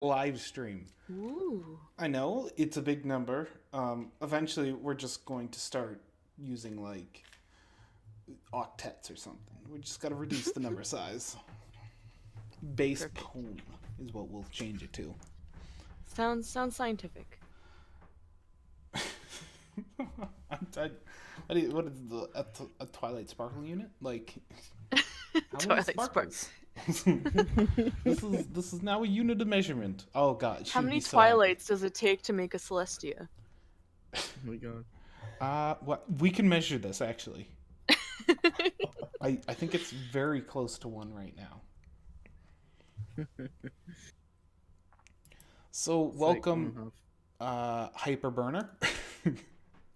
live stream. Ooh. I know it's a big number. Eventually, we're just going to start using like octets or something. We just got to reduce the number size. Base Perfect. pone is what we'll change it to. Sounds scientific. What is a Twilight Sparkle unit? Like, how many Twilight Spark. sparkles? This is now a unit of measurement. Oh god, How she'd be many so happy. twilights does it take to make a Celestia? Oh my god. What we can measure this actually. I think it's very close to one right now. So It's like welcome, 1.5. Hyperburner.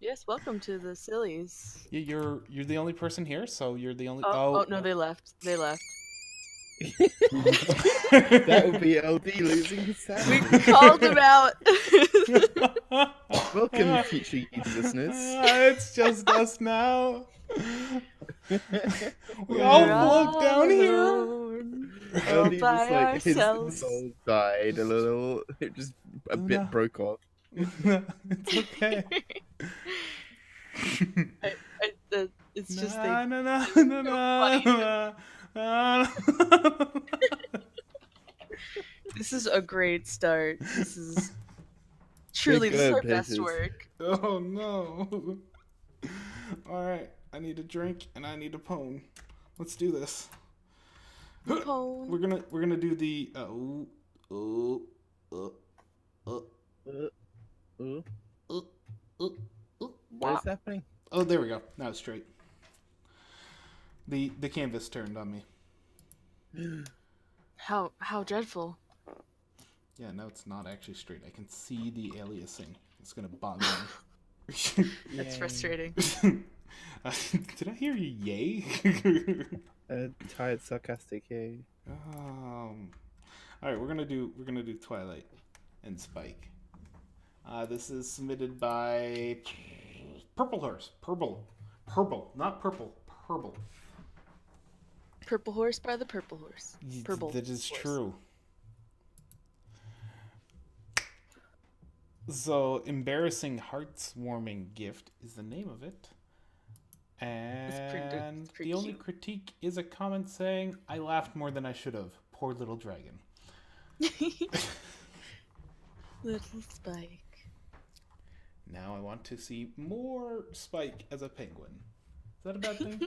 Yes, welcome to the Sillies. You're the only person here, so you're the only. Oh no, they left. They left. That would be LD losing his We sound. called them out. Welcome, future youth listeners. It's just us now. We We're all all float down here. alone, all LD by just like his ourselves. soul died a little. It just a Luna. bit broke off. It's okay. It's just Na, they. na, na, so na, funny. na, na. This is a great start. This is truly this is good our best places. work. Oh no. Alright, I need a drink and I need a pone. Let's do this. Pone. We're gonna do the uh, uh, Uh, uh, uh, uh. what is happening? Oh, there we go. Now it's straight. The canvas turned on me. How dreadful. Yeah, no, it's not actually straight. I can see the aliasing. It's gonna bother me. That's Yay. frustrating. Did I hear you yay? Tired, sarcastic, yay. All right, we're gonna do Twilight and Spike. This is submitted by Purple Horse. Purple, not purple. Purple. Purple horse by the purple horse. Purple. That is horse. true. So, embarrassing, hearts-warming gift is the name of it. And pretty the only cute. critique is a comment saying, "I laughed more than I should have. Poor little dragon." Little Spike. Now I want to see more Spike as a penguin. Is that a bad thing?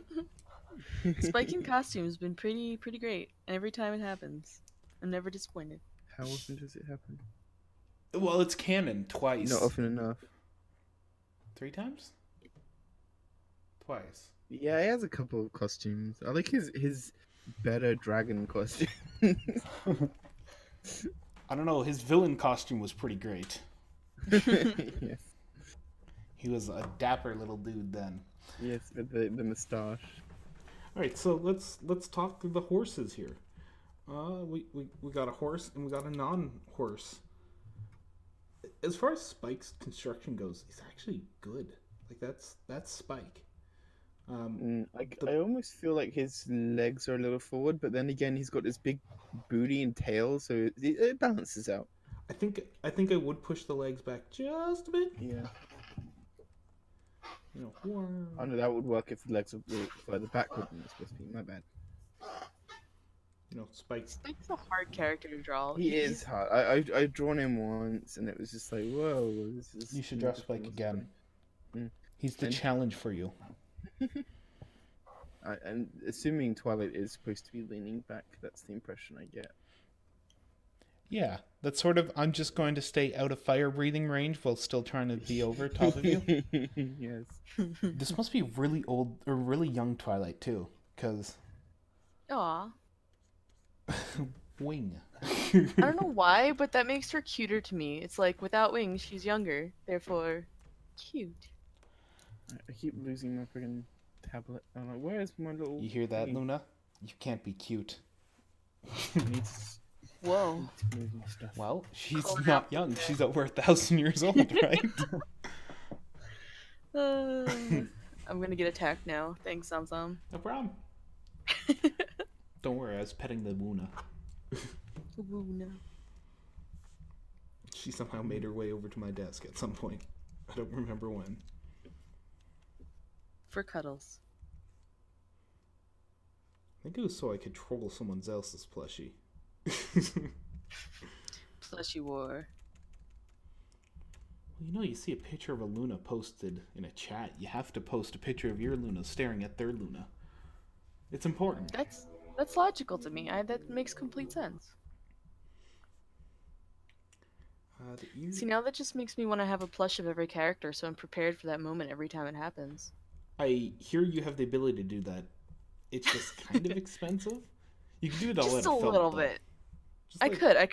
Spike in costume has been pretty great. Every time it happens, I'm never disappointed. How often does it happen? Well, it's canon twice. Not often enough. 3 times? Twice. Yeah, he has a couple of costumes. I like his better dragon costume. I don't know, his villain costume was pretty great. Yes. He was a dapper little dude then. Yes, with the moustache. Alright, so let's talk to the horses here. We got a horse and we got a non-horse. As far as Spike's construction goes, it's actually good. Like that's Spike. I almost feel like his legs are a little forward, but then again, he's got this big booty and tail, so it balances out. I think I would push the legs back just a bit. Yeah. You know, I know that would work if the legs were further backward than they're supposed to be. My bad. Spike. Spike's a hard character to draw. He is hard. I've drawn him once, and it was just like, whoa, this is. You should draw Spike again. Mm. He's the And- challenge for you. And assuming Twilight is supposed to be leaning back, that's the impression I get. Yeah, that's sort of. I'm just going to stay out of fire breathing range while still trying to be over top of you. Yes. This must be really old or really young Twilight too, because Aw. wing. I don't know why, but that makes her cuter to me. It's like without wings, she's younger, therefore cute. I keep losing my friggin' tablet. I'm like, where's my little. You hear that, thingy? Luna? You can't be cute. I need Whoa. to move my stuff. Well, she's Oh, not no. young. She's over 1,000 years old, right? I'm gonna get attacked now. Thanks, Zamzam. No problem. Don't worry, I was petting the Luna. Ooh, no. She somehow made her way over to my desk at some point. I don't remember when. For cuddles. I think it was so I could troll someone else's plushie. Plushie war. Well, you see a picture of a Luna posted in a chat. You have to post a picture of your Luna staring at their Luna. It's important. That's logical to me. That makes complete sense. See, now that just makes me want to have a plush of every character, so I'm prepared for that moment every time it happens. I hear you have the ability to do that. It's just kind of expensive. You can do it all Just at a felt, little though. bit. Just I like-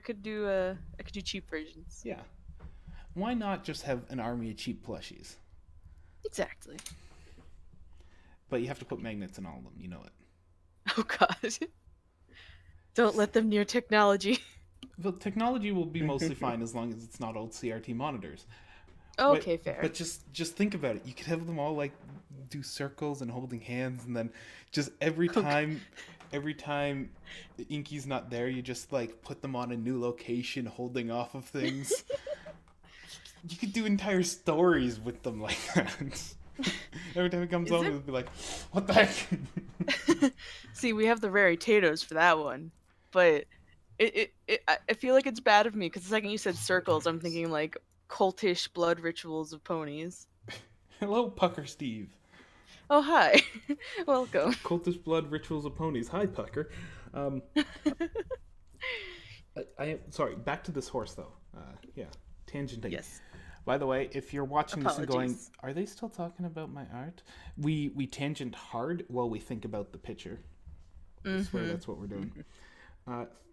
could do cheap versions. Yeah. Why not just have an army of cheap plushies? Exactly. But you have to put magnets in all of them. You know it. Oh god. Don't let them near technology. The technology will be mostly fine as long as it's not old CRT monitors. Okay, fair. But just think about it. You could have them all like do circles and holding hands, and then just every time Inky's not there, you just like put them on a new location, holding off of things. You could do entire stories with them like that. Every time it comes on, it'll be like, "What the heck?" See, we have the rare potatoes for that one, but I feel like it's bad of me because the second you said circles, I'm thinking like cultish blood rituals of ponies. Hello, Pucker Steve. Oh, hi. Welcome. Cultish blood rituals of ponies. Hi, Pucker. I sorry. Back to this horse, though. Yeah, tangenting. Yes. By the way, if you're watching this and going, Apologies. "Are they still talking about my art?" We tangent hard while we think about the picture. I swear that's what we're doing.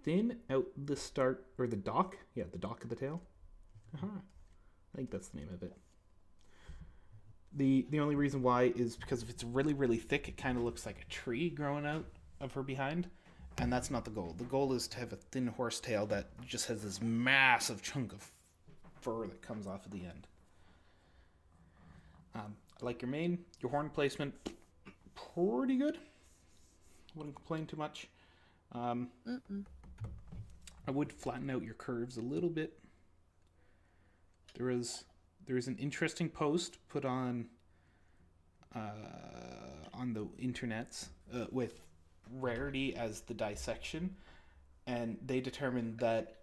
Thin out the start or the dock. Yeah, the dock of the tail. I think that's the name of it. The only reason why is because if it's really, really thick, it kind of looks like a tree growing out of her behind. And that's not the goal. The goal is to have a thin horse tail that just has this massive chunk of fur that comes off at the end. I like your mane, your horn placement, pretty good. Wouldn't complain too much. I would flatten out your curves a little bit. There is an interesting post put on the internets with rarity as the dissection, and they determined that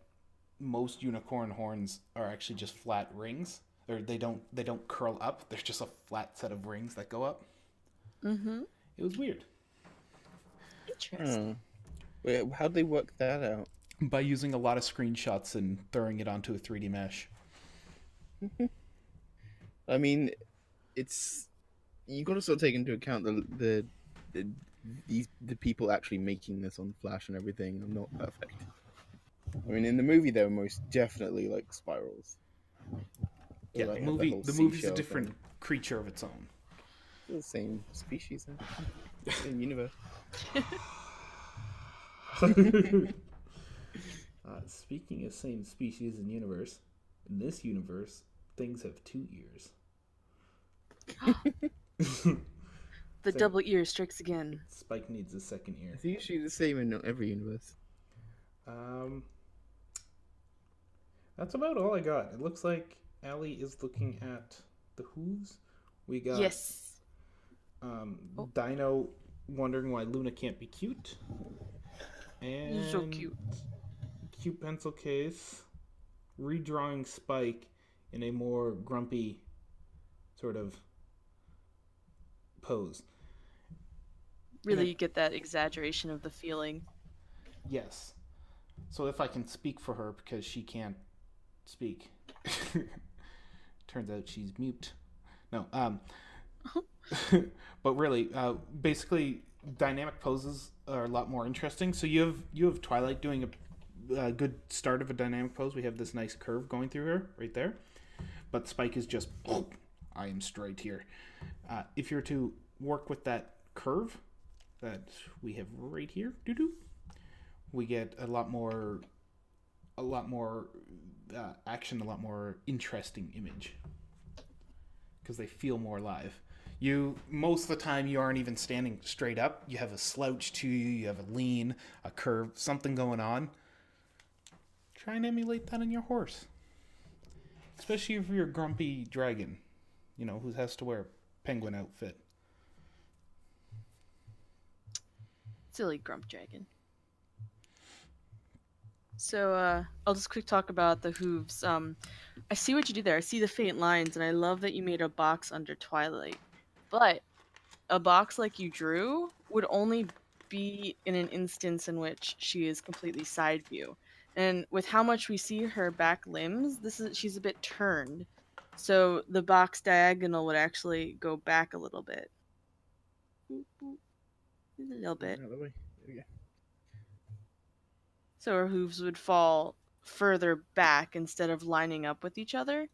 most unicorn horns are actually just flat rings, or they don't curl up. There's just a flat set of rings that go up. It was weird. Interesting. Wait, how'd they work that out? By using a lot of screenshots and throwing it onto a 3D mesh. I mean, you got to sort of take into account the people actually making this on Flash and everything are not perfect. I mean, in the movie, they were most definitely like spirals. Yeah, Like, the movie's a seashell different thing. creature of its own. It's the same species, same universe. Speaking of same species and universe, in this universe, things have 2 ears. The double ear strikes again. Spike needs a second ear. It's usually the same in every universe. That's about all I got. It looks like Allie is looking at the hooves. We got Yes. Dino wondering why Luna can't be cute. And You're so cute. Cute pencil case. Redrawing Spike in a more grumpy sort of pose. Really, you get that exaggeration of the feeling. Yes. So if I can speak for her, because she can't speak. Turns out she's mute. No. But really, basically, dynamic poses are a lot more interesting. So you have Twilight doing a good start of a dynamic pose. We have this nice curve going through her right there. But Spike is just, I am straight here. If you're to work with that curve that we have right here, we get a lot more action, a lot more interesting image because they feel more alive. Most of the time you aren't even standing straight up. You have a slouch to you. You have a lean, a curve, something going on. Try and emulate that in your horse. especially if you're a grumpy dragon, you know, who has to wear a penguin outfit. Silly grump dragon. So I'll just quick talk about the hooves. I see what you did there. I see the faint lines, and I love that you made a box under Twilight. But a box like you drew would only be in an instance in which she is completely side view. And with how much we see her back limbs, she's a bit turned. So the box diagonal would actually go back a little bit. Boop, boop. Just a little bit. Out of the way. There we go. So her hooves would fall further back instead of lining up with each other.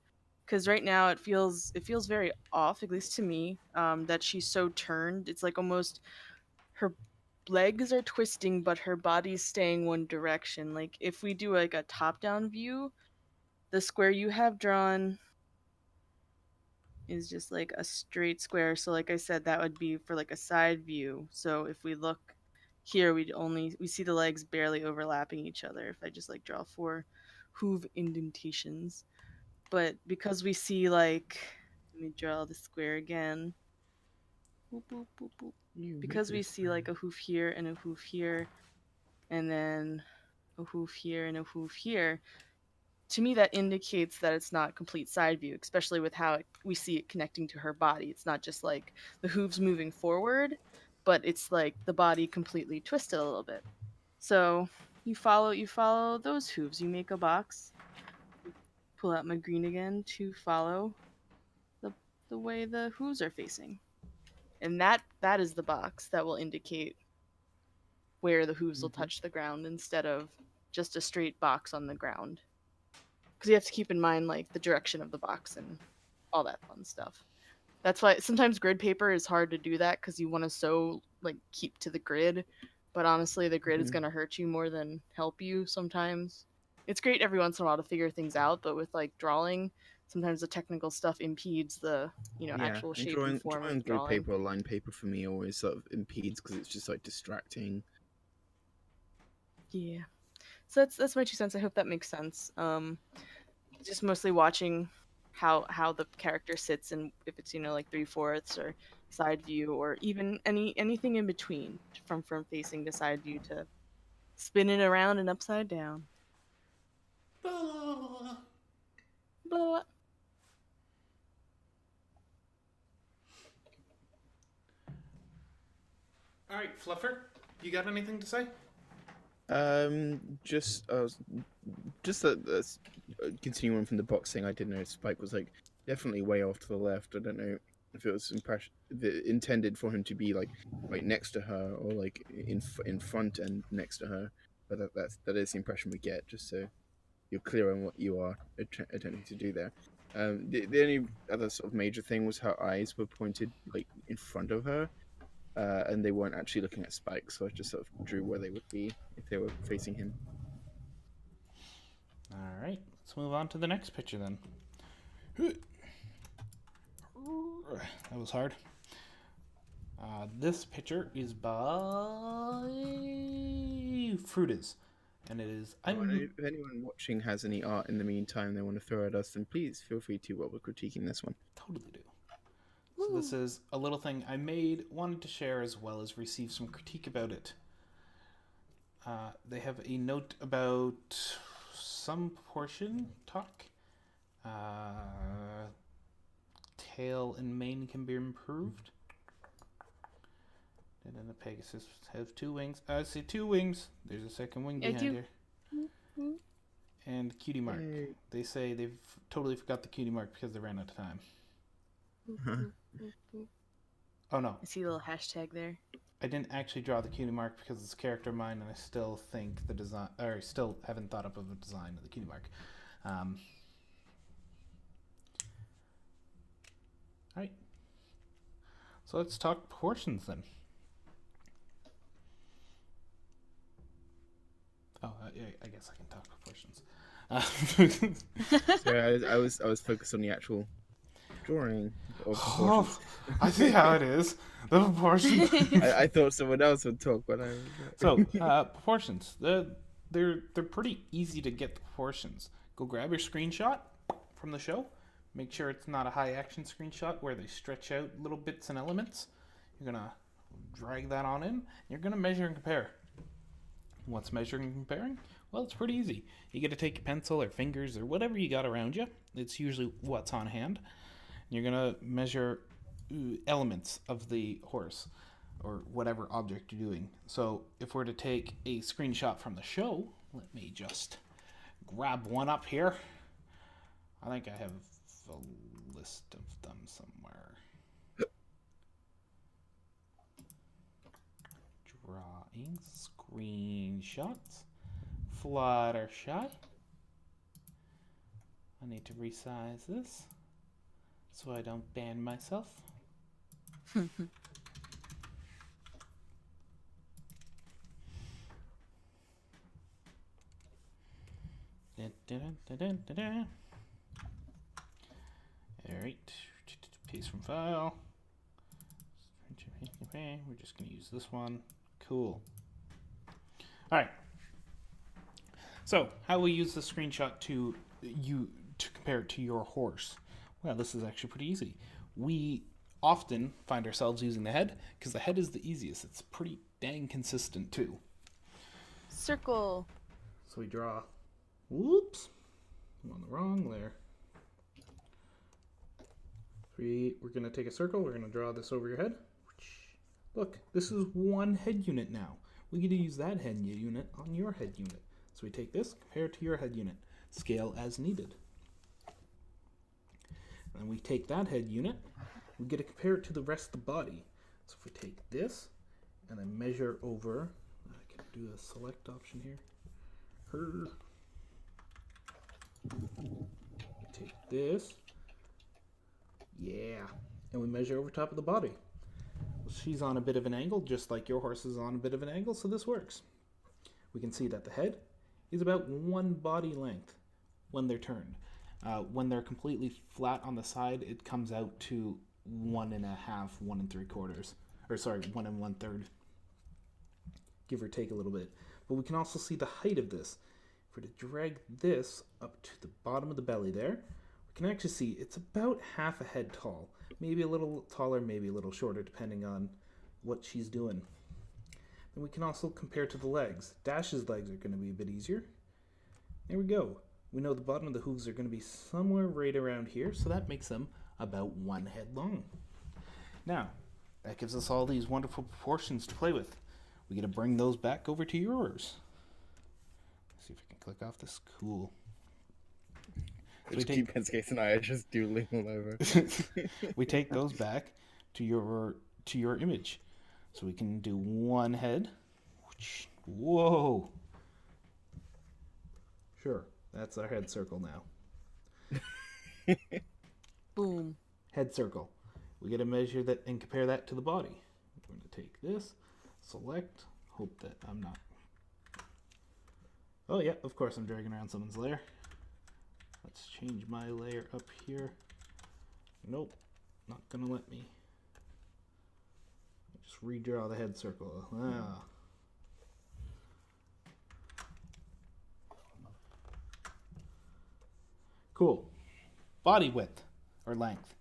Because right now it feels very off, at least to me, that she's so turned. It's like almost her legs are twisting, but her body's staying one direction. Like if we do like a top-down view, the square you have drawn is just like a straight square. So like I said, that would be for like a side view. So if we look here, we see the legs barely overlapping each other. If I just like draw 4 hoof indentations. But because we see like, let me draw the square again. Boop, boop, boop, boop. Because we see like a hoof here and a hoof here, and then a hoof here and a hoof here, to me that indicates that it's not complete side view, especially with how we see it connecting to her body. It's not just like the hooves moving forward, but it's like the body completely twisted a little bit. So you follow those hooves. You make a box. Pull out my green again to follow the way the hooves are facing. And that is the box that will indicate where the hooves will touch the ground instead of just a straight box on the ground. Because you have to keep in mind like the direction of the box and all that fun stuff. That's why sometimes grid paper is hard to do that, because you want to keep to the grid, but honestly the grid is going to hurt you more than help you sometimes. It's great every once in a while to figure things out, but with like drawing, sometimes the technical stuff impedes the actual shape and form drawing of grid drawing. paper or line paper for me always sort of impedes because it's just like distracting. Yeah, so that's my 2 cents. I hope that makes sense. Just mostly watching how the character sits, and if it's like 3/4 or side view, or even anything in between, from facing to side view to spinning around and upside down. Blah. Blah. All right, Fluffer, you got anything to say? Just continuing from the boxing, I did notice Spike was like definitely way off to the left. I don't know if it was intended for him to be like right next to her, or like in front and next to her, but that is the impression we get. Just so you're clear on what you are attempting to do there. The only other sort of major thing was her eyes were pointed like in front of her. And they weren't actually looking at Spike, so I just sort of drew where they would be if they were facing him. All right, let's move on to the next picture then. That was hard. This picture is by Fruitas, and it is... If anyone watching has any art in the meantime they want to throw at us, then please feel free to while we're critiquing this one. Totally do. So this is a little thing I made, wanted to share, as well as receive some critique about it. They have a note about some proportion talk. Tail and mane can be improved. And then the Pegasus has 2 wings. I see 2 wings. There's a second wing behind here. And cutie mark. Yay. They say they've totally forgot the cutie mark because they ran out of time. Oh no. I see a little hashtag there. I didn't actually draw the cutie mark because it's a character of mine, and I still think the design, or still haven't thought up of a design of the cutie mark. Alright. So let's talk proportions then. Oh, yeah, I guess I can talk proportions. So I was focused on the actual drawing of proportions. I see how it is. The proportions. I thought someone else would talk, but I. So proportions. They're pretty easy to get the proportions. Go grab your screenshot. from the show. Make sure it's not a high action screenshot where they stretch out little bits and elements. You're going to drag that on in. You're going to measure and compare. What's measuring and comparing? Well, it's pretty easy. You get to take your pencil or fingers or whatever you got around you. It's usually what's on hand. You're going to measure elements of the horse or whatever object you're doing. So if we're to take a screenshot from the show, let me just grab one up here. I think I have a list of them somewhere. Drawings, screenshots, Fluttershy. I need to resize this so I don't ban myself. Alright, paste from file. We're just going to use this one. Cool. Alright. So, how will we use the screenshot to compare it to your horse? Well, this is actually pretty easy. We often find ourselves using the head because the head is the easiest. It's pretty dang consistent too. Circle. So we draw. Whoops. I'm on the wrong layer. We're going to take a circle. We're going to draw this over your head. Look, this is one head unit now. We get to use that head unit on your head unit. So we take this, compare it to your head unit. Scale as needed. And we take that head unit, we get to compare it to the rest of the body. So if we take this and then measure over, I can do a select option here. Take this, yeah, and we measure over top of the body. She's on a bit of an angle, just like your horse is on a bit of an angle, so this works. We can see that the head is about one body length when they're turned. When they're completely flat on the side, it comes out to 1.5, 1 3/4, or sorry, 1 1/3, give or take a little bit. But we can also see the height of this. If we're to drag this up to the bottom of the belly there, we can actually see it's about half a head tall. Maybe a little taller, maybe a little shorter, depending on what she's doing. And we can also compare to the legs. Dash's legs are going to be a bit easier. There we go. We know the bottom of the hooves are going to be somewhere right around here, so that makes them about one head long. Now, that gives us all these wonderful proportions to play with. We get to bring those back over to yours. Let's see if I can click off this. Cool. So we take Penske and I are just doodling all over. We take those back to your image. So we can do one head. Whoa. Sure, that's our head circle now. Boom. Head circle. We get to measure that and compare that to the body. We're going to take this, select, hope that I'm not. Oh yeah, of course I'm dragging around someone's layer. Let's change my layer up here. Nope, not going to let me. Just redraw the head circle. Ah. Cool. Body width or length.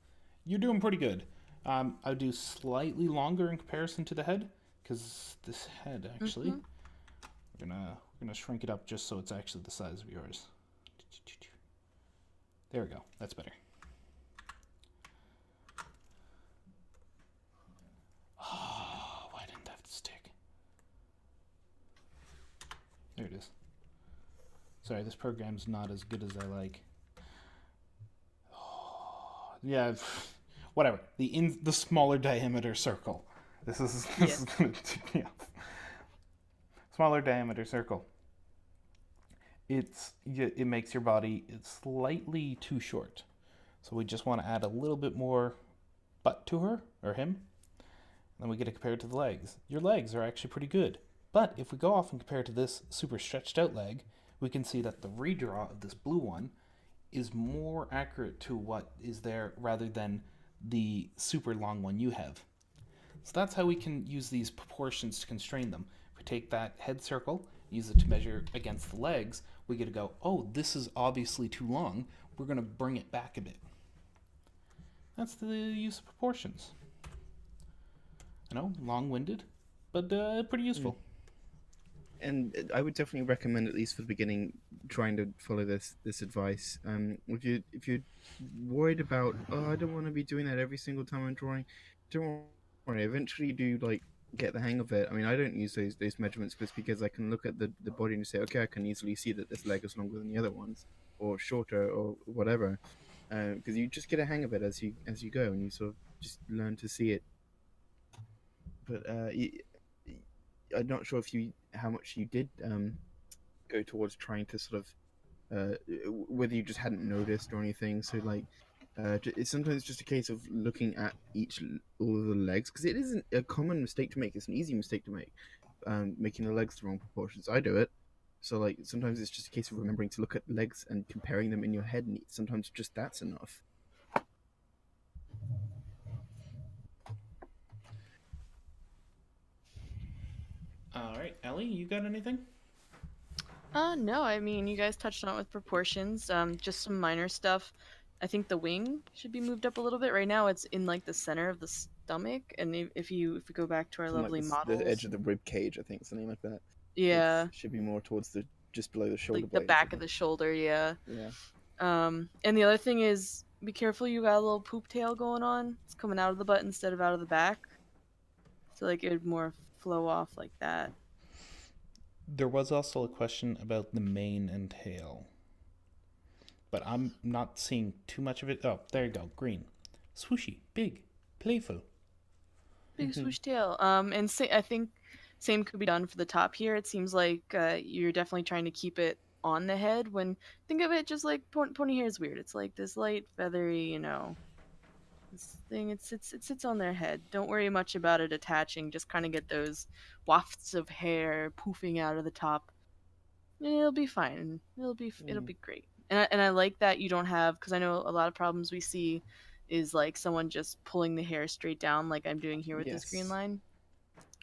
You're doing pretty good. I'll do slightly longer in comparison to the head because this head actually, we're gonna shrink it up just so it's actually the size of yours. There we go. That's better. Oh, why didn't that stick? There it is. Sorry, this program's not as good as I like. Oh, yeah, whatever. The smaller diameter circle. This is gonna tick me off. Smaller diameter circle. It makes your body slightly too short. So we just want to add a little bit more butt to her, or him. Then we get to compare it to the legs. Your legs are actually pretty good. But if we go off and compare it to this super stretched out leg, we can see that the redraw of this blue one is more accurate to what is there rather than the super long one you have. So that's how we can use these proportions to constrain them. If we take that head circle, use it to measure against the legs, we get to go, oh, this is obviously too long. we're going to bring it back a bit. That's the use of proportions. I know, long-winded, but pretty useful. And I would definitely recommend, at least for the beginning, trying to follow this advice. If you're worried about, I don't want to be doing that every single time I'm drawing, don't worry. Eventually, you do get the hang of it. I mean, I don't use those measurements just because I can look at the body and say, okay, I can easily see that this leg is longer than the other ones, or shorter, or whatever. Because you just get a hang of it as you go, and you sort of just learn to see it. But I'm not sure how much you did go towards trying to sort of whether you just hadn't noticed or anything. So it's sometimes just a case of looking at all of the legs, because it isn't a common mistake to make. It's an easy mistake to make, making the legs the wrong proportions. I do it. So sometimes it's just a case of remembering to look at legs and comparing them in your head, and sometimes just that's enough. All right, Ellie, you got anything? No, I mean, you guys touched on it with proportions. Just some minor stuff. I think the wing should be moved up a little bit. Right now, it's in the center of the stomach, and if you go back to our lovely models, the edge of the rib cage, I think, something like that. Yeah, it should be more towards just below the shoulder like blade. the back of the shoulder. Yeah. Yeah. And the other thing is, be careful. You got a little poop tail going on. It's coming out of the butt instead of out of the back. So it would more flow off like that. There was also a question about the mane and tail, but I'm not seeing too much of it. Oh, there you go, green, swooshy, big, playful. Big swoosh tail. And I think same could be done for the top here. It seems like you're definitely trying to keep it on the head. When think of it just like pony hair is weird. It's like this light feathery, this thing. It sits on their head. Don't worry much about it attaching. Just kind of get those wafts of hair poofing out of the top. And it'll be fine. It'll be great. And I like that you don't have, because I know a lot of problems we see is like someone just pulling the hair straight down like I'm doing here with this green line.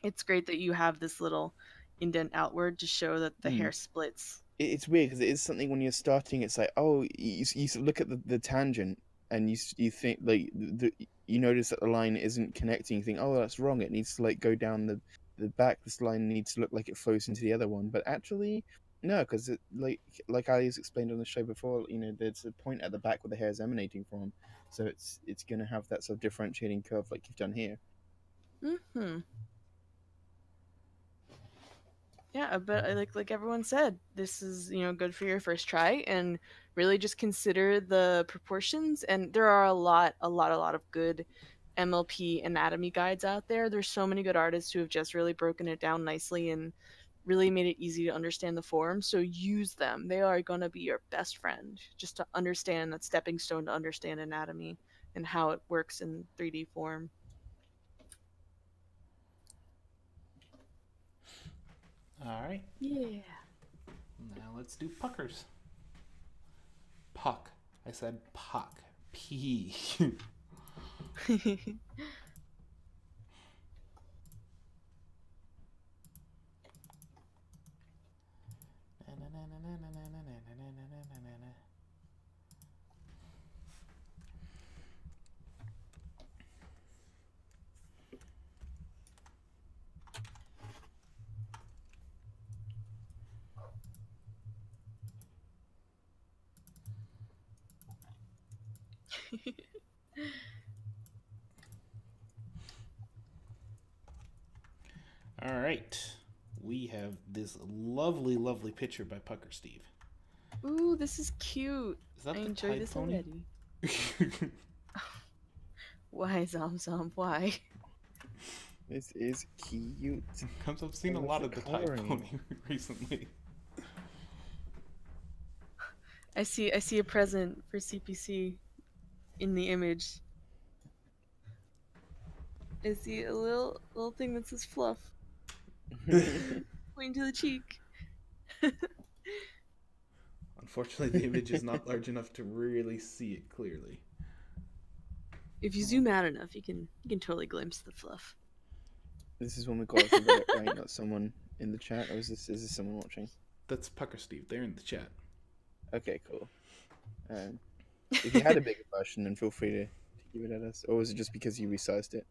It's great that you have this little indent outward to show that the hair splits. It's weird because it is something when you're starting. It's like, oh, you look at the tangent and you think you notice that the line isn't connecting. You think, oh, that's wrong. It needs to go down the back. This line needs to look like it flows into the other one. But actually, no, because like Ali's explained on the show before, there's a point at the back where the hair is emanating from, so it's going to have that sort of differentiating curve like you've done here. Yeah, but like everyone said, this is good for your first try, and really just consider the proportions. And there are a lot of good MLP anatomy guides out there. There's so many good artists who have just really broken it down nicely and really made it easy to understand the form. So use them. They are going to be your best friend, just to understand that stepping stone to understand anatomy and how it works in 3D form. All right. Yeah. Now let's do puckers. Puck. I said puck. P. All right. We have this lovely picture by Pucker Steve. Ooh, this is cute. Is that I the enjoy Tide this Pony? already. Why, Zom? Why? This is cute. Because I've seen a lot of the Tide Pony recently. I see a present for CPC in the image. I see a little thing that says fluff. Pointing to the cheek. Unfortunately, the image is not large enough to really see it clearly. If you zoom out enough, you can totally glimpse the fluff. This is when we got it right, not someone in the chat, or is this someone watching? That's Pucker Steve. They're in the chat. Okay, cool. If you had a bigger version, then feel free to give it at us. Or was it just because you resized it?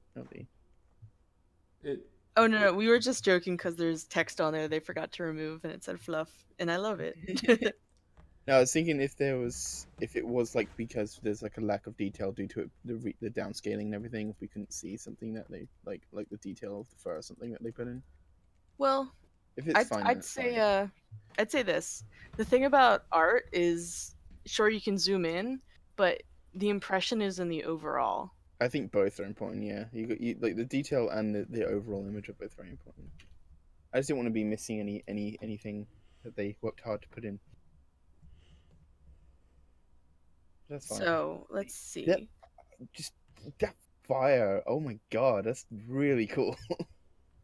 It Oh no, we were just joking because there's text on there they forgot to remove and it said fluff, and I love it. No, I was thinking if it was like because there's like a lack of detail due to it, the downscaling and everything. If we couldn't see something that they like the detail of the fur or something that they put in. Well, If it's fine, then I'd it's say fine. I'd say this. The thing about art is, sure, you can zoom in, but the impression is in the overall. I think both are important. Yeah, you like the detail and the overall image are both very important. I just didn't want to be missing anything that they worked hard to put in. That's fine. So let's see. Yep. Just that fire. Oh my god, that's really cool.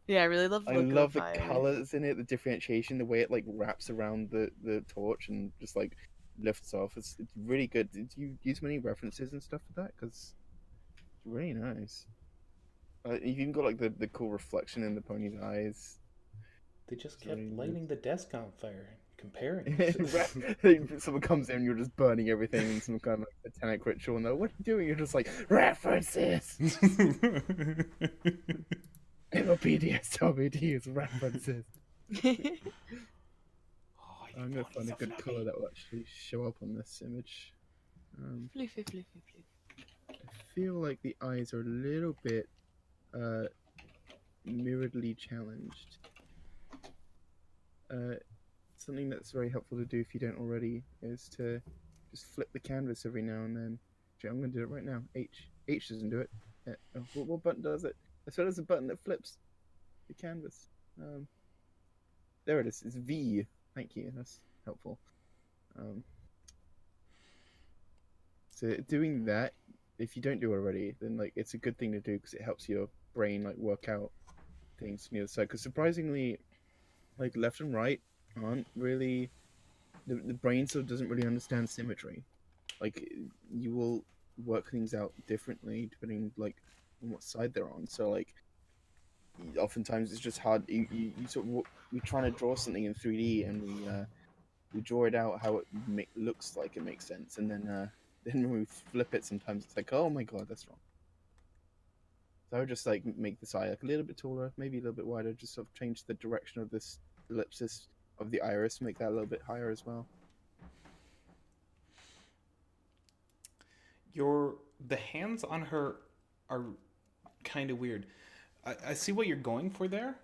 Yeah, I really love the I look of love the the fire. colors in it, the differentiation, the way it like wraps around the torch and just like lifts off. It's really good. Did you use many references and stuff for that? Because it's really nice. You've even got like the cool reflection in the pony's eyes. they just It's kept really lighting the desk on fire, comparing. Someone comes in, you're just burning everything in some kind of like satanic ritual, and they're, what are you doing? You're just like, references! MLP to use references. Oh, I'm going to find a good color that will actually show up on this image. Fluffy, fluffy, fluffy. I feel like the eyes are a little bit mirroredly challenged. Something that's very helpful to do if you don't already is to just flip the canvas every now and then. Actually, I'm going to do it right now. H doesn't do it. What button does it? As well as a button that flips the canvas. There it is. It's V. Thank you. That's helpful. So doing that, if you don't do it already, then like it's a good thing to do because it helps your brain like work out things from the other side. Because surprisingly, like left and right aren't really the brain sort of doesn't really understand symmetry. Like you will work things out differently depending like on what side they're on. So like oftentimes it's just hard. You sort of we're trying to draw something in 3D and we draw it out how it looks like it makes sense, and then when we flip it, sometimes it's like, oh my god, that's wrong. So I would just like make this eye like a little bit taller, maybe a little bit wider, just sort of change the direction of this ellipsis of the iris, make that a little bit higher as well. The hands on her are kind of weird. I see what you're going for there.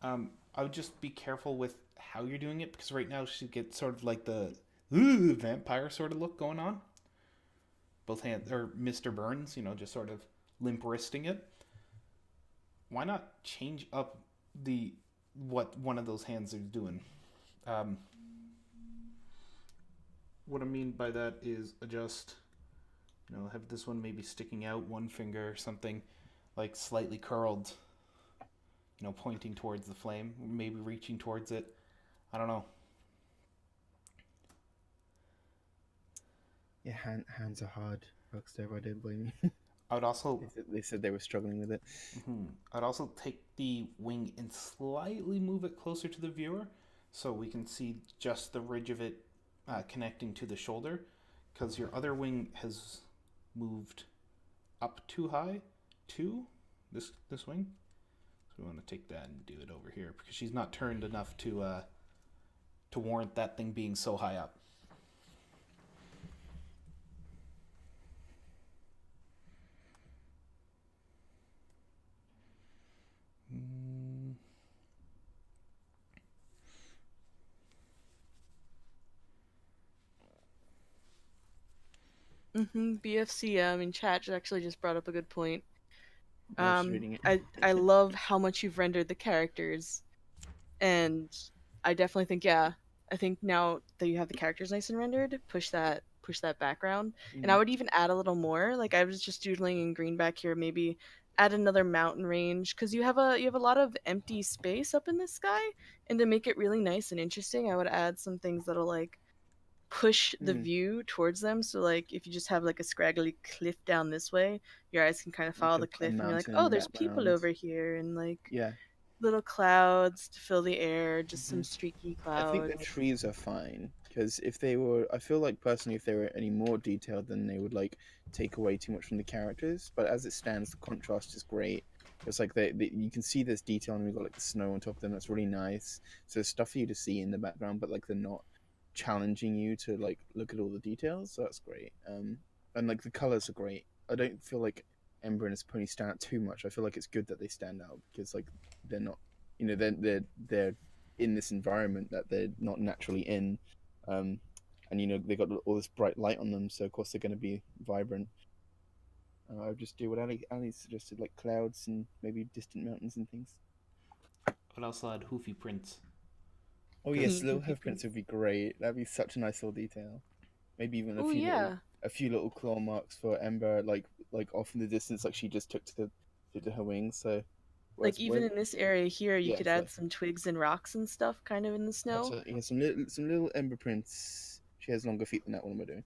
I would just be careful with how you're doing it because right now she gets sort of like the vampire sort of look going on. Both hands, or Mr. Burns, just sort of limp wristing it. Why not change up what one of those hands is doing? What I mean by that is adjust. Have this one maybe sticking out one finger or something, like slightly curled. Pointing towards the flame, maybe reaching towards it. I don't know. Yeah, hands are hard. Rockster, I don't blame you. I would also. They said they were struggling with it. I'd also take the wing and slightly move it closer to the viewer, so we can see just the ridge of it connecting to the shoulder, because your other wing has moved up too high to this wing. So we want to take that and do it over here because she's not turned enough to warrant that thing being so high up. BFC, chat actually just brought up a good point. I was reading it. I love how much you've rendered the characters, and I definitely think I think now that you have the characters nice and rendered, push that background, and I would even add a little more. Like I was just doodling in green back here, maybe add another mountain range because you have a lot of empty space up in the sky, and to make it really nice and interesting, I would add some things that'll like push the view towards them. So like if you just have like a scraggly cliff down this way, your eyes can kind of follow the cliff and you're like, oh, there's people over here, and like little clouds to fill the air, just some streaky clouds. I think the trees are fine because if they were, I feel like personally, if they were any more detailed, then they would like take away too much from the characters. But as it stands, the contrast is great. It's like you can see this detail, and we've got like the snow on top of them. That's really nice. So there's stuff for you to see in the background, but like they're not challenging you to like look at all the details. So that's great. And like the colors are great. I don't feel like Ember and his pony stand out too much. I feel like it's good that they stand out because like they're not, you know, they're in this environment that they're not naturally in, and you know they got all this bright light on them, so of course they're going to be vibrant. I would just do what Ali suggested, like clouds and maybe distant mountains and things. What else had hoofy prints? Oh yes, little hoof prints would be great. That'd be such a nice little detail. Maybe even a few little claw marks for Ember, like off in the distance, like she just took to her wings. So like even in this area here, you could add some twigs and rocks and stuff, kind of in the snow. Absolutely. Yeah, some little Ember prints. She has longer feet than that. What am I doing?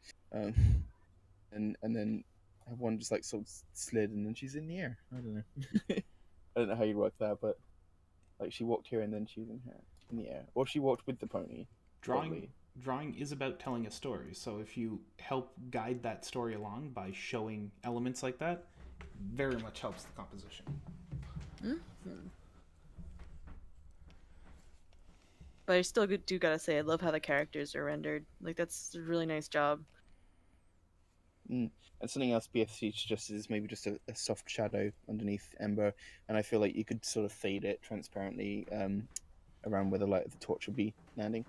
And then have one just like sort of slid, and then she's in the air. I don't know. I don't know how you work that, but like she walked here and then she's in the air, or she walked with the pony. Drawing is about telling a story, so if you help guide that story along by showing elements like that, very much helps the composition. Mm-hmm. But I still do gotta say, I love how the characters are rendered. Like, that's a really nice job. And something else BFC suggested is maybe just a soft shadow underneath Ember, and I feel like you could sort of fade it transparently around where the light of the torch would be landing.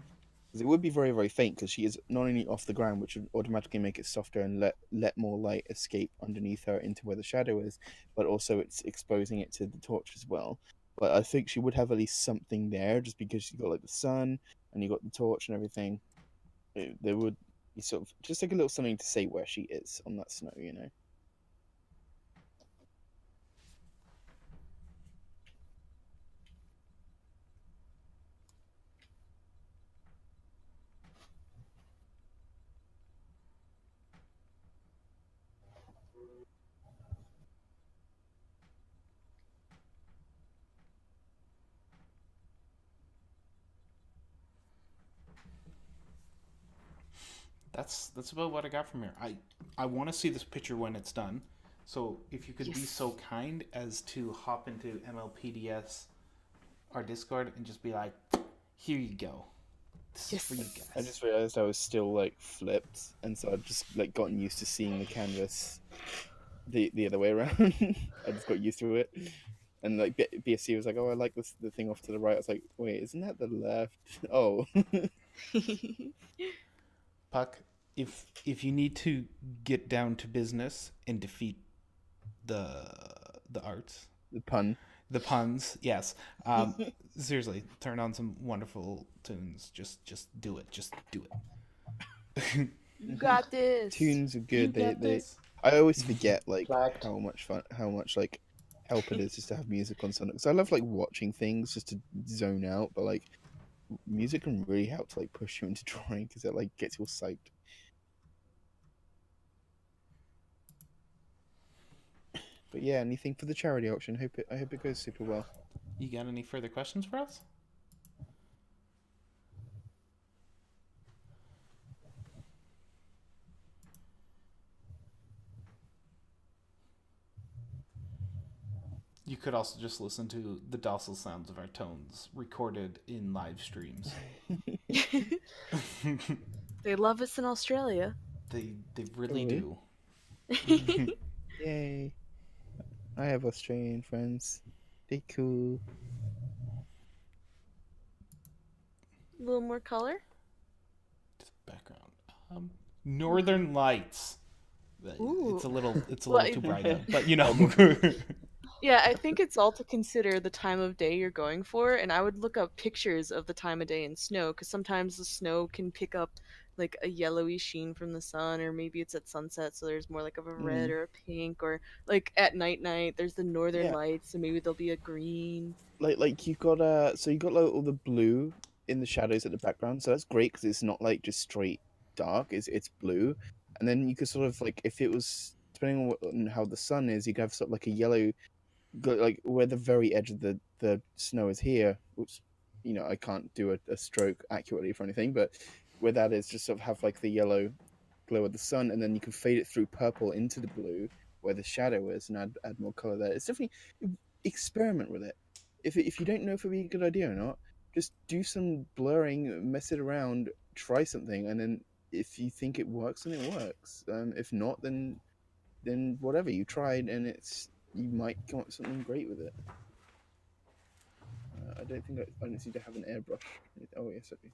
Because it would be very, very faint, because she is not only off the ground, which would automatically make it softer and let more light escape underneath her into where the shadow is, but also it's exposing it to the torch as well. But I think she would have at least something there, just because she's got like the sun and you got the torch and everything. There would be sort of just like a little something to say where she is on that snow, you know. That's about what I got from here. I want to see this picture when it's done. So if you could be so kind as to hop into MLPDS, our Discord, and just be like, here you go. This is for you guys. I just realized I was still like flipped, and so I've just like gotten used to seeing the canvas the other way around. I just got used to it. And like BSC was like, "Oh, I like the thing off to the right." I was like, "Wait, isn't that the left?" Oh. Puck, if you need to get down to business and defeat the arts, the puns, yes. Seriously, turn on some wonderful tunes. Just do it. Just do it. You got this. Tunes are good. I always forget like how much like help it is just to have music on something. Because I love like watching things just to zone out, but like music can really help to like push you into drawing because it like gets you all psyched. But yeah, anything for the charity auction? I hope it goes super well. You got any further questions for us? You could also just listen to the docile sounds of our tones recorded in live streams. They love us in Australia. They really do. Yay. I have Australian friends. They cool. A little more color? Background. Northern Lights. Ooh. It's a little too bright out, but you know. Yeah, I think it's all to consider the time of day you're going for, and I would look up pictures of the time of day in snow, because sometimes the snow can pick up like a yellowy sheen from the sun, or maybe it's at sunset, so there's more like of a red or a pink, or like at night there's the northern lights, so maybe there'll be a green. Like you've got so you got like all the blue in the shadows at the background, so that's great because it's not like just straight dark, it's blue, and then you could sort of like if it was depending on how the sun is, you could have sort of like a yellow. Like where the very edge of the snow is here, which you know I can't do a stroke accurately for anything, but where that is, just sort of have like the yellow glow of the sun, and then you can fade it through purple into the blue where the shadow is, and add more color there. It's definitely experiment with it. If you don't know if it'd be a good idea or not, just do some blurring, mess it around, try something, and then if you think it works, then it works. If not, then whatever you tried, and you might come up with something great with it. I don't think I don't seem to have an airbrush. Oh yes, I do.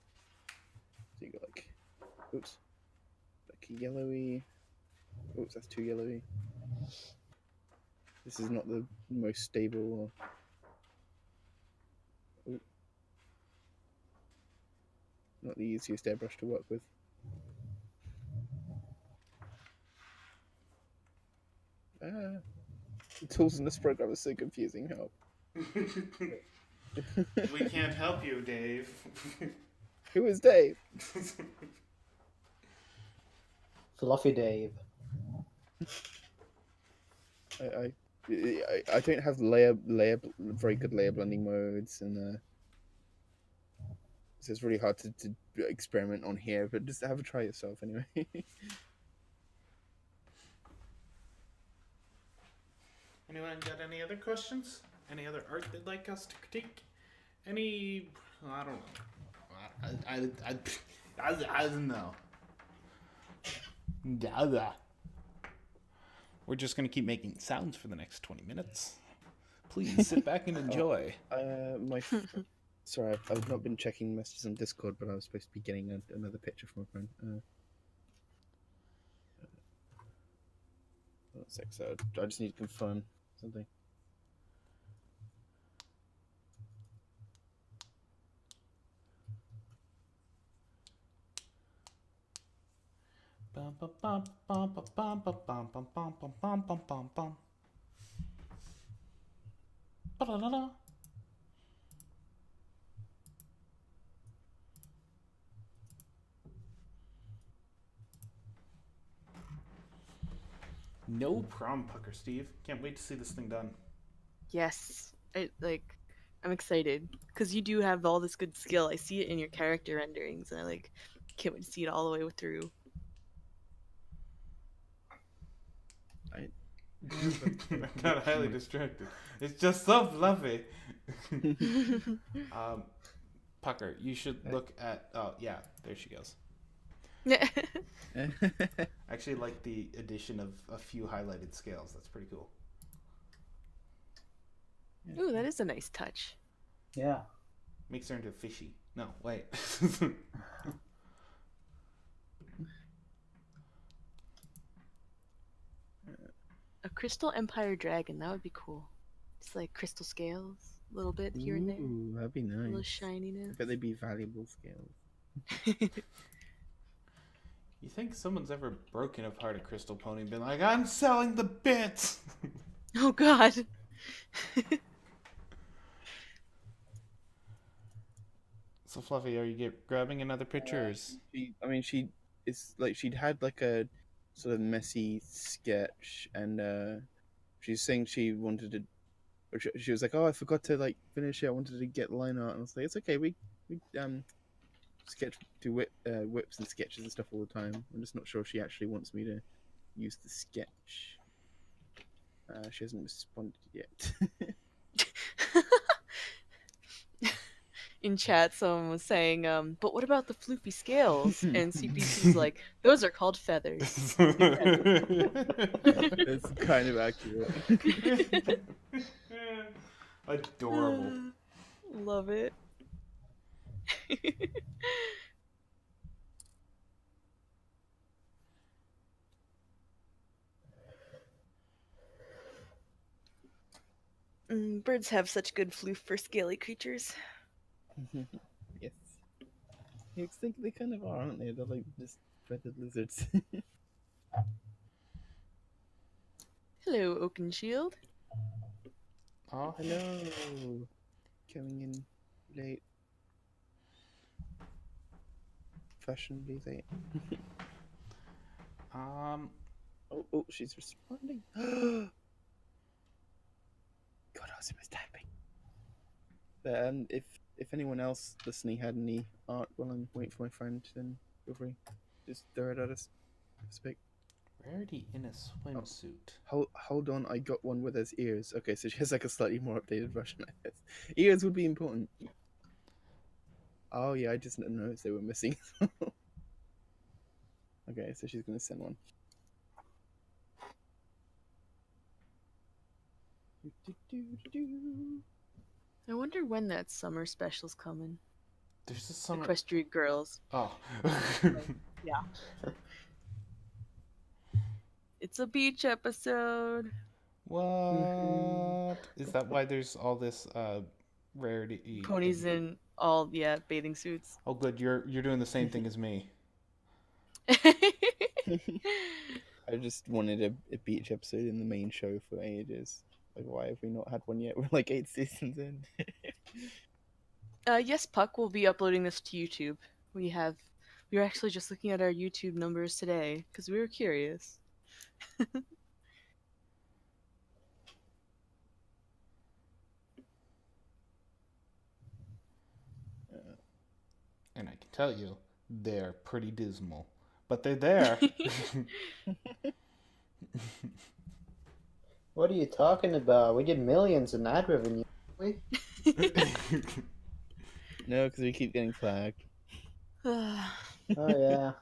So you got like, oops, like a yellowy. Oops, that's too yellowy. This is not the most stable. Not the easiest airbrush to work with. The tools in this program are so confusing. Help. We can't help you, Dave. Who is Dave? Fluffy Dave. I don't have very good layer blending modes, and so it's really hard to experiment on here. But just have a try yourself anyway. Anyone got any other questions? Any other art they'd like us to critique? Any? I don't know. I don't know. We're just gonna keep making sounds for the next 20 minutes. Please sit back and enjoy. Sorry, I've not been checking messages on Discord, but I was supposed to be getting another picture from a friend. One sec, so I just need to confirm something. No problem, Pucker Steve. Can't wait to see this thing done. Yes, I'm excited because you do have all this good skill. I see it in your character renderings, and I can't wait to see it all the way through. I got highly distracted. It's just so fluffy. Pucker, you should look at. Oh yeah, there she goes. I actually like the addition of a few highlighted scales. That's pretty cool. Ooh, that is a nice touch. Yeah. Makes her into fishy. No, wait. A crystal empire dragon, that would be cool. It's like crystal scales, a little bit here and there. Ooh, that'd be nice. A little shininess. I bet they'd be valuable scales. You think someone's ever broken apart a crystal pony and been like, I'm selling the bits? Oh god. So Fluffy, are you grabbing another picture? She'd had like a sort of messy sketch, and she's saying she wanted to. Or she was like, "Oh, I forgot to like finish it. I wanted to get line art." And I was like, "It's okay. We do whips and sketches and stuff all the time. I'm just not sure if she actually wants me to use the sketch. She hasn't responded yet." In chat, someone was saying, but what about the floofy scales? And CPC's like, those are called feathers. That's kind of accurate. Adorable. Love it. Birds have such good floof for scaly creatures. Yes. They kind of are, aren't they? They're like just feathered lizards. Hello, Oakenshield. Oh, hello. Coming in late. Fashionably late. Oh, she's responding. God, Ozzy was typing. If anyone else listening had any art while I'm waiting for my friend, then Feel free. Just throw it at us. Speak. Rarity in a swimsuit. Hold on, I got one where there's ears. Okay, so she has like a slightly more updated version of this. Ears would be important. Oh yeah, I just noticed they were missing. Okay, so she's gonna send one. I wonder when that summer special's coming. There's this summer. Equestrian Girls. Oh. Yeah. It's a beach episode. What? Is that why there's all this rarity? Ponies in all bathing suits. Oh, good. You're doing the same thing as me. I just wanted a beach episode in the main show for ages. Like, why have we not had one yet? We're like 8 seasons in. Yes, Puck will be uploading this to YouTube. We were actually just looking at our YouTube numbers today because we were curious. And I can tell you, they're pretty dismal. But they're there. What are you talking about? We did millions in ad revenue. We? No, because we keep getting flagged. Oh yeah.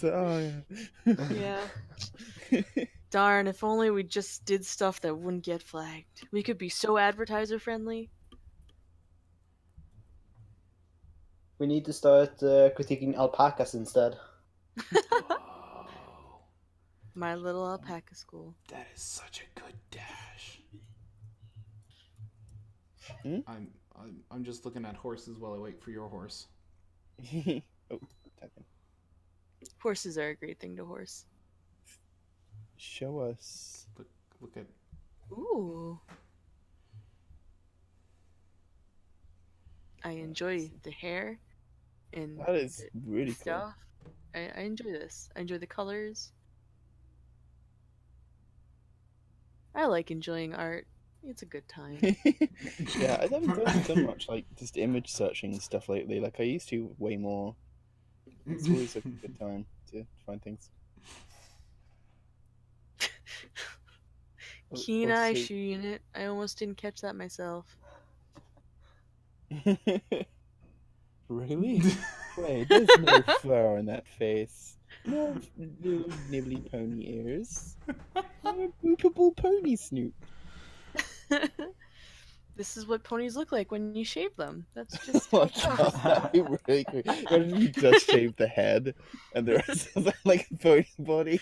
Oh yeah. Yeah. Darn, if only we just did stuff that wouldn't get flagged. We could be so advertiser friendly. We need to start critiquing alpacas instead. Whoa. My little alpaca school. That is such a good dash. Hmm? I'm just looking at horses while I wait for your horse. Oh, typing. Horses are a great thing to horse. Show us. Look at. Ooh. I enjoy the hair and That is really cool. stuff. I enjoy this. I enjoy the colors. I like enjoying art. It's a good time. Yeah, I haven't done so much like just image searching and stuff lately. Like I used to way more. It's always a good time to find things. Keen eye Also- shoe unit. I almost didn't catch that myself. Really? Wait, there's no fur on that face. No nibbly pony ears. No boopable pony snoot. This is what ponies look like when you shave them. That's just Oh my god, that'd be really great. Imagine if you just shave the head and the rest of that like a pony body.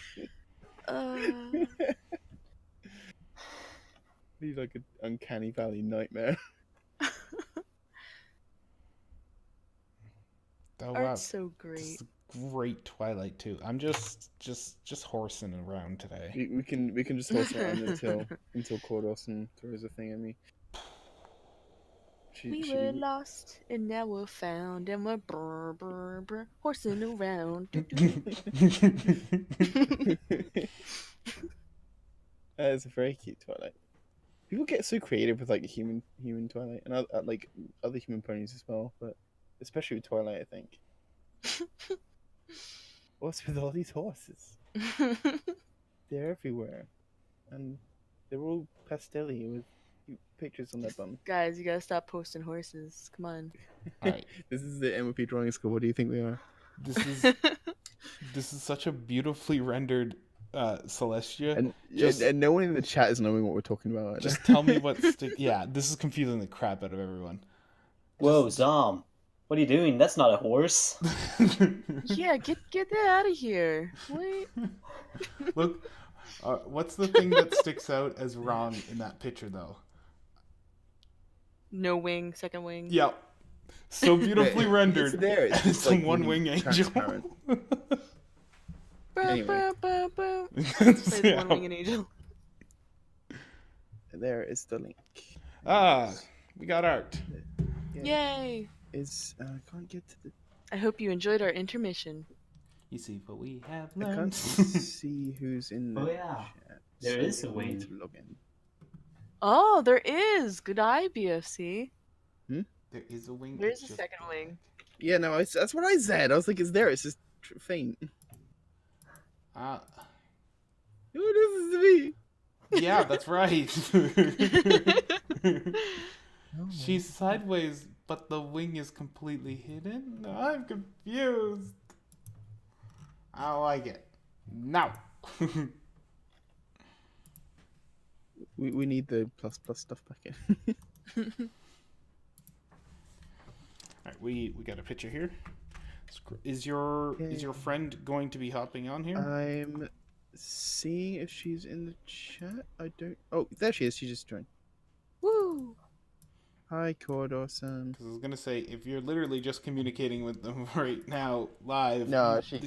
Be like an uncanny valley nightmare. Oh wow. Art's so This great. is great Twilight too. I'm just horsing around today. We can just horse around until Cordawson throws a thing at me. We were lost and now we're found and we're brr, brr, brr, horsing around. That is a very cute Twilight. People get so creative with like human Twilight and like other human ponies as well, but especially with Twilight, I think. What's with all these horses? They're everywhere, and they're all pastelly with cute pictures on their bum. Guys, you gotta stop posting horses. Come on. Alright. This is the MLP Drawing School. What do you think we are? This is such a beautifully rendered Celestia. And no one in the chat is knowing what we're talking about. Just tell me what yeah, this is confusing the crap out of everyone. Whoa, Zom. What are you doing? That's not a horse. Yeah, get that out of here. Wait. Look, what's the thing that sticks out as wrong in that picture though? No wing, second wing. Yep. So beautifully rendered. It's there. It's just a like one-wing angel. transparent. Anyway. Play the one winged angel. There is the link. We got art. Yay! I can't get to the. I hope you enjoyed our intermission. You see what we have I learned. can't see who's in the Oh, yeah. chat. There is a I way. need to log in. Oh, there is. Good eye, BFC. There is a wing. There it's is a just second wing. Yeah, no, that's what I said. I was like, it's there. It's just faint. Uh, Oh, this is me. yeah, that's right. Oh. She's sideways, but the wing is completely hidden? I'm confused. I like it. Now. We need the plus stuff back in. Alright, we got a picture here. Is your friend going to be hopping on here? I'm seeing if she's in the chat. I don't. Oh, there she is. She just joined. Woo! Hi, Cord-Awesome. Because I was gonna say, if you're literally just communicating with them right now live. No, she.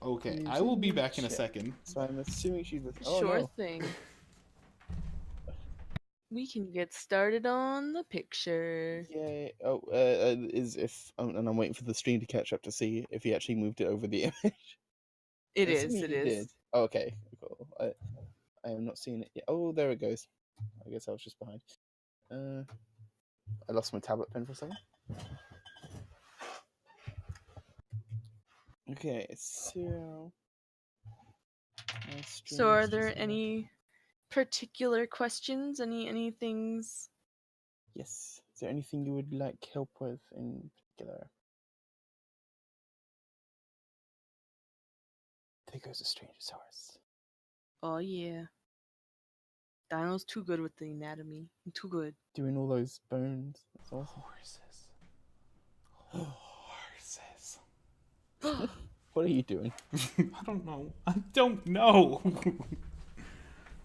Okay, I will be back in a second. So I'm assuming she's. Oh, Sure no. thing. We can get started on the picture. Yay! Oh, is if and I'm waiting for the stream to catch up to see if he actually moved it over the image. It I'm is. assuming It he is. did. Oh, okay, cool. I am not seeing it yet. Oh, there it goes. I guess I was just behind. I lost my tablet pen for a second. Okay, so. So, are there any particular questions? Any things? Yes. Is there anything you would like help with in particular? There goes a stranger's horse. Oh yeah. Dino's too good with the anatomy. Too good. Doing all those bones. That's awesome. Horses. What are you doing? I don't know. I don't know.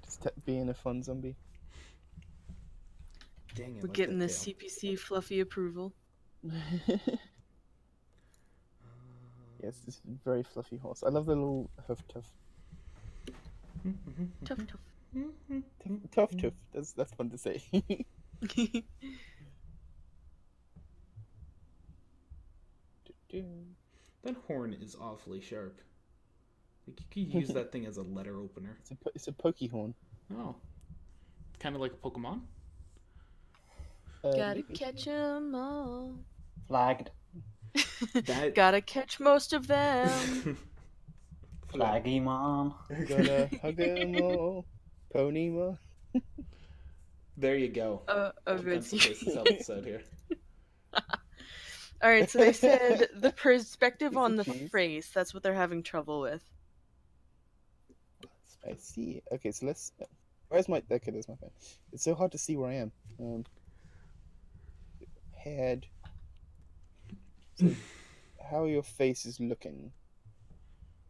Just being a fun zombie. Dang it. We're getting the CPC fluffy approval. Yes, this very fluffy horse. I love the little hoof tuff. Tough. Tough tuff. That's fun to say. That horn is awfully sharp. Like, you could use that thing as a letter opener. It's a pokey horn. Oh. Kind of like a Pokemon? Gotta Maybe. catch 'em all. Flagged. Gotta catch most of them. Flaggy man. Gotta hug 'em all. Pony man. There you go. A good That's the basis episode here. All right, so they said the perspective on the Cheese. face. That's what they're having trouble with. I see. Okay, so let's. Where's my? Okay, there's my pen. It's so hard to see where I am. Head. So, how your face is looking?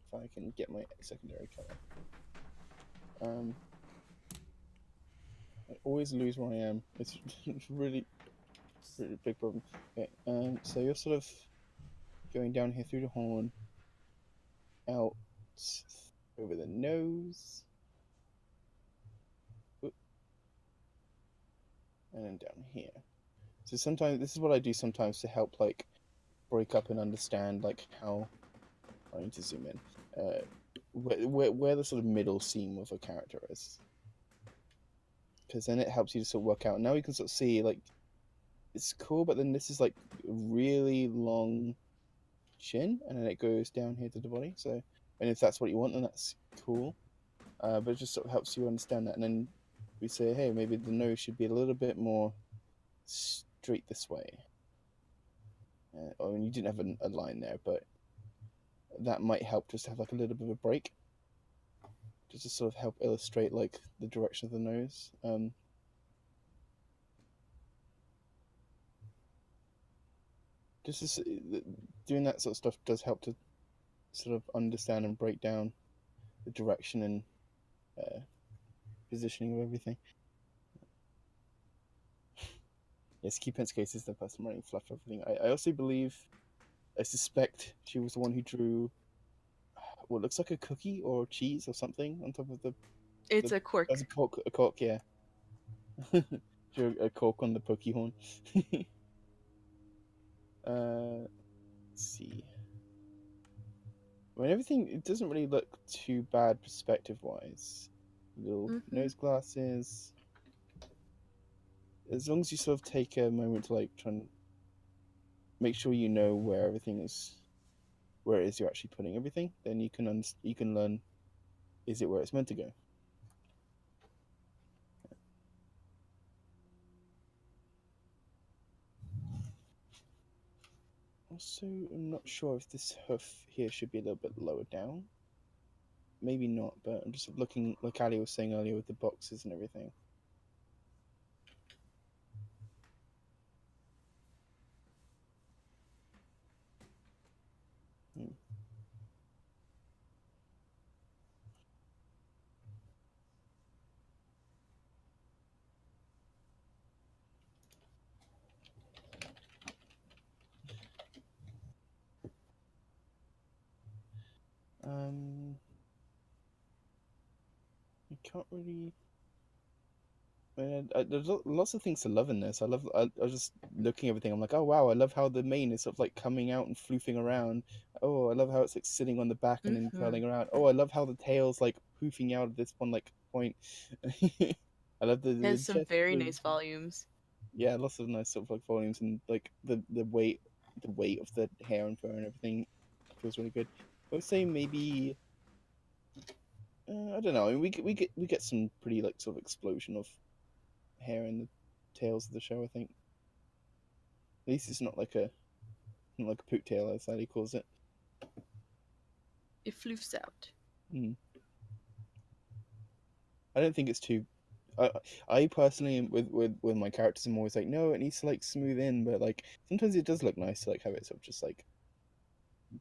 If I can get my secondary color. I always lose where I am. It's really a big problem. Okay. So you're sort of going down here through the horn, out over the nose. And then down here. So sometimes this is what I do sometimes to help like break up and understand like how I need to zoom in. Where the sort of middle seam of a character is. Because then it helps you to sort of work out. Now you can sort of see like it's cool, but then this is like a really long chin, and then it goes down here to the body. So, and if that's what you want, then that's cool. But it just sort of helps you understand that, and then we say, hey, maybe the nose should be a little bit more straight this way. I mean, you didn't have a line there, but that might help just to have like a little bit of a break, just to sort of help illustrate like the direction of the nose. Just doing that sort of stuff does help to sort of understand and break down the direction and positioning of everything. Yes, Key Pence Case is the person running fluff everything. I also believe, I suspect she was the one who drew what looks like a cookie or cheese or something on top of the. It's a cork. That's a cork, yeah. Drew a cork on the pokey horn. Let's see. I mean, everything, it doesn't really look too bad perspective-wise. Little nose glasses. as long as you sort of take a moment to like try and make sure you know where everything is, where it is you're actually putting everything, then you can you can learn, is it where it's meant to go? Also, I'm not sure if this hoof here should be a little bit lower down. Maybe not, but I'm just looking, like Ali was saying earlier, with the boxes and everything. Hmm. I can't really. I mean, there's lots of things to love in this. I was just looking at everything. I'm like, oh wow, I love how the mane is sort of like coming out and floofing around. Oh, I love how it's like sitting on the back and then curling around. Oh, I love how the tail's like poofing out at this one like point. I love It has some chest, very nice volumes. yeah, lots of nice sort of like volumes, and like the weight of the hair and fur and everything feels really good. I would say maybe I don't know. I mean, we get some pretty like sort of explosion of hair in the tails of the show. I think at least it's not like a poot tail, as Sally calls it. It floofs out. I don't think it's too. I personally, with my characters, I'm always like, no, it needs to like smooth in, but like sometimes it does look nice to like have it sort of just like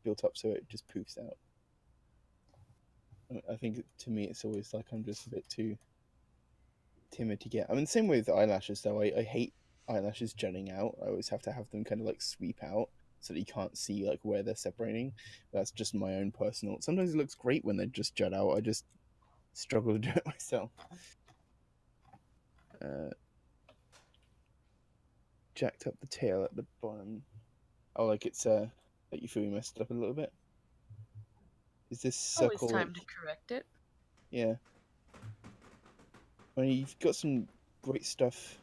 built up so it just poofs out. I think to me, it's always like I'm just a bit too timid to get. I mean, same way with the eyelashes though. I hate eyelashes jutting out. I always have to have them kind of like sweep out so that you can't see like where they're separating. That's just my own personal. Sometimes it looks great when they just jut out. I just struggle to do it myself. Jacked up the tail at the bottom. Oh, like it's that you feel you messed it up a little bit. Is this circle? Always time to correct it. Yeah. I mean, you've got some great stuff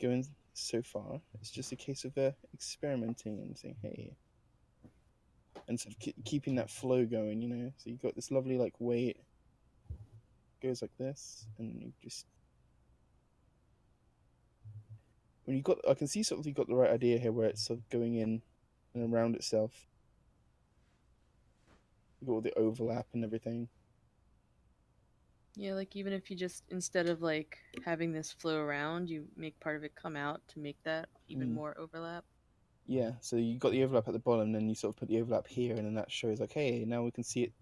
going so far. It's just a case of experimenting and saying, hey, and sort of keeping that flow going, you know. So you've got this lovely like way it goes like this, and you just when you got, I can see sort of you got the right idea here, where it's sort of going in and around itself. You got all the overlap and everything. Yeah, like even if you just, instead of like having this flow around, you make part of it come out to make that even more overlap. Yeah, so you got the overlap at the bottom, then you sort of put the overlap here, and then that shows like, hey, now we can see it.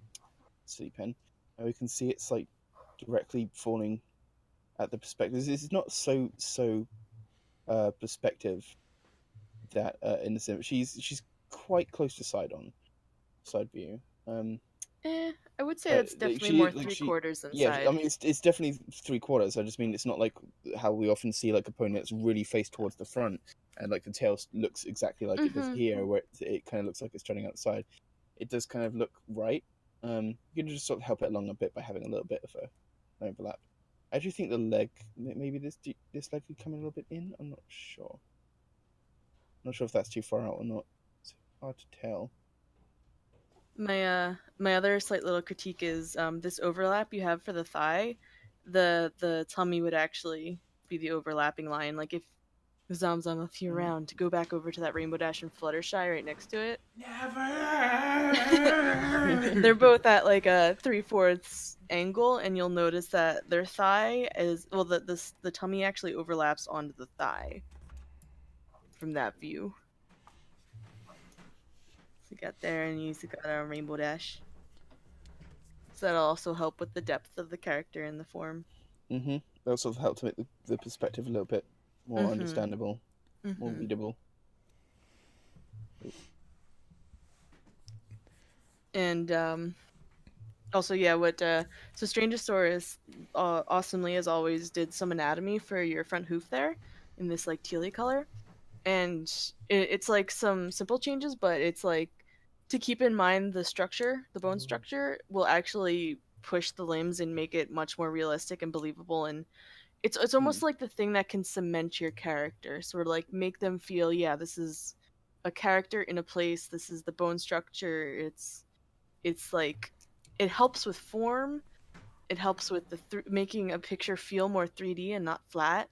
Silly pen. Now we can see it's like directly falling at the perspective. It's not so perspective that in the cinema she's quite close to side view. I would say that's definitely more 3/4 than yeah, side. I mean it's definitely 3/4. I just mean it's not like how we often see like a pony that's really faced towards the front and like the tail looks exactly like it does here, where it kind of looks like it's jutting outside. It does kind of look right. You can just sort of help it along a bit by having a little bit of an overlap. I do think the leg, maybe this leg could come a little bit in. I'm not sure. Not sure if that's too far out or not. It's hard to tell. My other slight little critique is this overlap you have for the thigh. The tummy would actually be the overlapping line. Like if Zamzam, if you're around, to go back over to that Rainbow Dash and Fluttershy right next to it. Never. They're both at like a 3/4 angle, and you'll notice that their thigh is, well, the tummy actually overlaps onto the thigh from that view. So you got there, and you got a Rainbow Dash. So that'll also help with the depth of the character and the form. That'll sort of help to make the perspective a little bit more understandable, more readable. And also, yeah, so Strangosaurus awesomely, as always, did some anatomy for your front hoof there in this like tealy color. And it's like some simple changes, but it's like to keep in mind the structure, the bone structure will actually push the limbs and make it much more realistic and believable. And it's almost like the thing that can cement your character, sort of like make them feel, yeah, this is a character in a place. This is the bone structure. It's like it helps with form. It helps with the making a picture feel more 3D and not flat.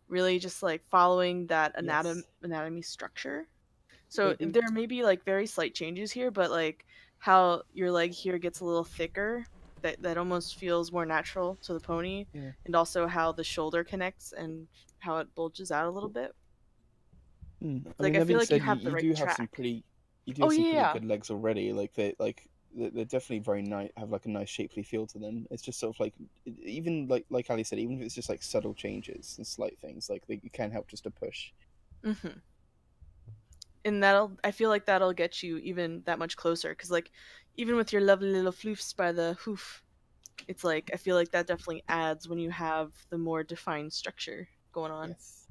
Really, just like following that Yes. anatomy structure. So It- there may be like very slight changes here, but like how your leg here gets a little thicker, that almost feels more natural to the pony, Yeah. and also how the shoulder connects and how it bulges out a little bit. I Like mean, I that feel being like you said, have the you right do have some track. pretty, you do Oh have some yeah, pretty yeah. good legs already. They're definitely very nice. Have like a nice shapely feel to them. It's just sort of like even like Ali said, even if it's just like subtle changes and slight things, like it can help just to push. Mm-hmm. And I feel like that'll get you even that much closer, because like even with your lovely little floofs by the hoof, it's like I feel like that definitely adds when you have the more defined structure going on. Yes.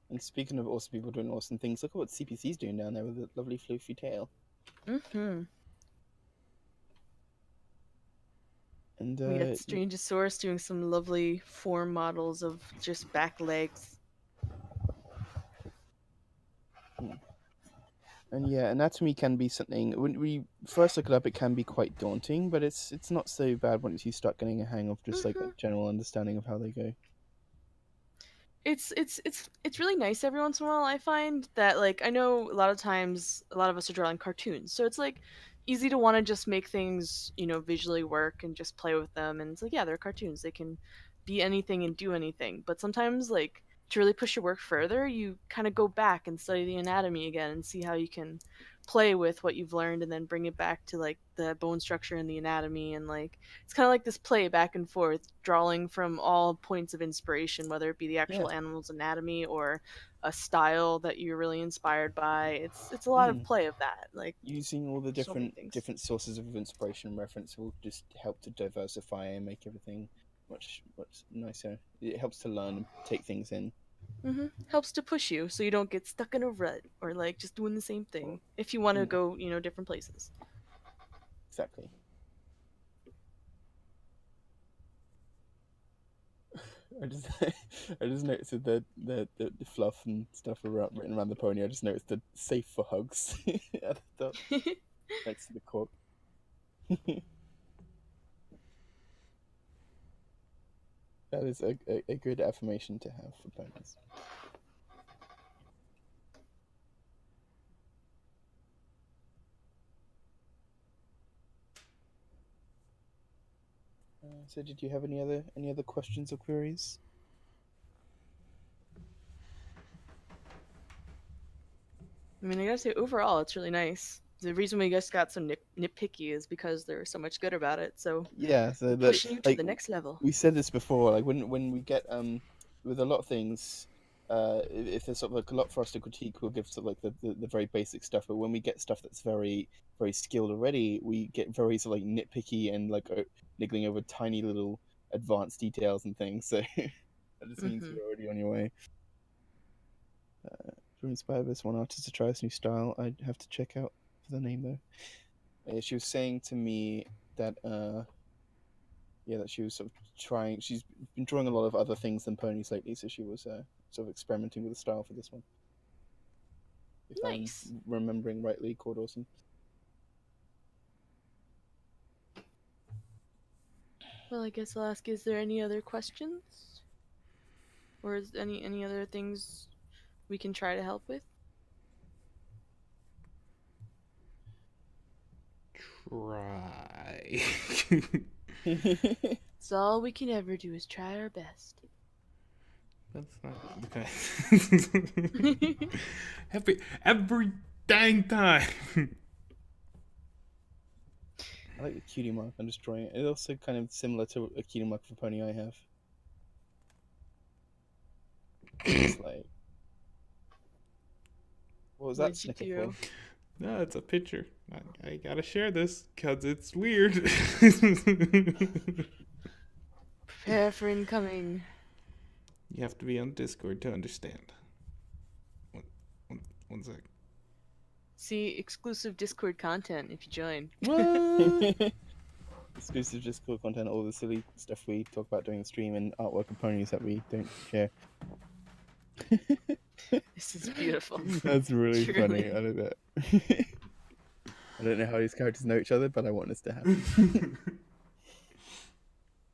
And speaking of awesome people doing awesome things, look at what CPC's doing down there with the lovely floofy tail. Mm-hmm. And We got Strangosaurus doing some lovely form models of just back legs. and yeah, anatomy can be something. When we first look it up, it can be quite daunting, but it's not so bad once you start getting a hang of just like a Mm-hmm. general understanding of how they go. It's really nice every once in a while. I find that, like, I know a lot of times a lot of us are drawing cartoons, so it's like easy to want to just make things, visually work and just play with them, and it's like, yeah, they're cartoons, they can be anything and do anything. But sometimes, like, to really push your work further, you kind of go back and study the anatomy again and see how you can play with what you've learned and then bring it back to like the bone structure and the anatomy, and like it's kind of like this play back and forth, drawing from all points of inspiration, whether it be the Yeah. actual animal's anatomy or a style that you're really inspired by. It's a lot of Mm. play of that, like Using all the so many different things. sources of inspiration and reference will just help to diversify and make everything much nicer. It helps to learn and take things in. Helps to push you so you don't get stuck in a rut or like just doing the same thing if you want to Mm. go, different places. Exactly. I just I just noticed that the fluff and stuff written around the pony. I just noticed the safe for hugs at the top next to the cork. That is a good affirmation to have for ponies. So, did you have any other questions or queries? I mean, I gotta say, overall, it's really nice. The reason we just got so nitpicky is because there's so much good about it. So Yeah, so we're that pushing you to like the next level. we said this before, like when we get with a lot of things, if there's sort of like a lot for us to critique, we'll give sort of like the very basic stuff. But when we get stuff that's very very skilled already, we get very sort of like nitpicky and like niggling over tiny little advanced details and things. So that just means you're already on your way. From inspired by this one artist to try this new style, I'd have to check out for the name though. She was saying to me that that she was sort of trying. She's been drawing a lot of other things than ponies lately, so she was sort of experimenting with the style for this one. If Nice. I'm remembering rightly, called Awesome. Well, I guess I'll ask: is there any other questions, or is any other things we can try to help with? Try. So all we can ever do is try our best. That's not okay. every dang time. I like the cutie mark. I'm just drawing it. It's also kind of similar to a cutie mark for pony I have. It's like, what was that What'd you snicker do? for? No, it's a picture. I gotta share this because it's weird. Prepare for incoming. You have to be on Discord to understand. One sec. See exclusive Discord content if you join. What? exclusive Discord content, all the silly stuff we talk about during the stream, and artwork of ponies that we don't share. This is beautiful. That's really funny. Truly. I don't know. I don't know how these characters know each other, but I want this to happen.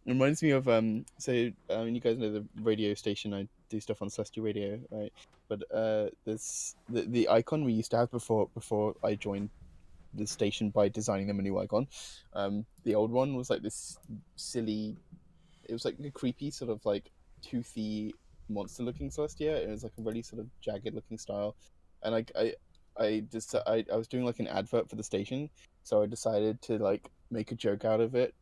It reminds me of you guys know the radio station. I do stuff on Celestial Radio, right? But there's the icon we used to have before I joined the station by designing them a new icon. The old one was like this silly. It was like a creepy sort of like toothy monster looking Celestia. It was like a really sort of jagged looking style, and I was doing like an advert for the station, so I decided to like make a joke out of it.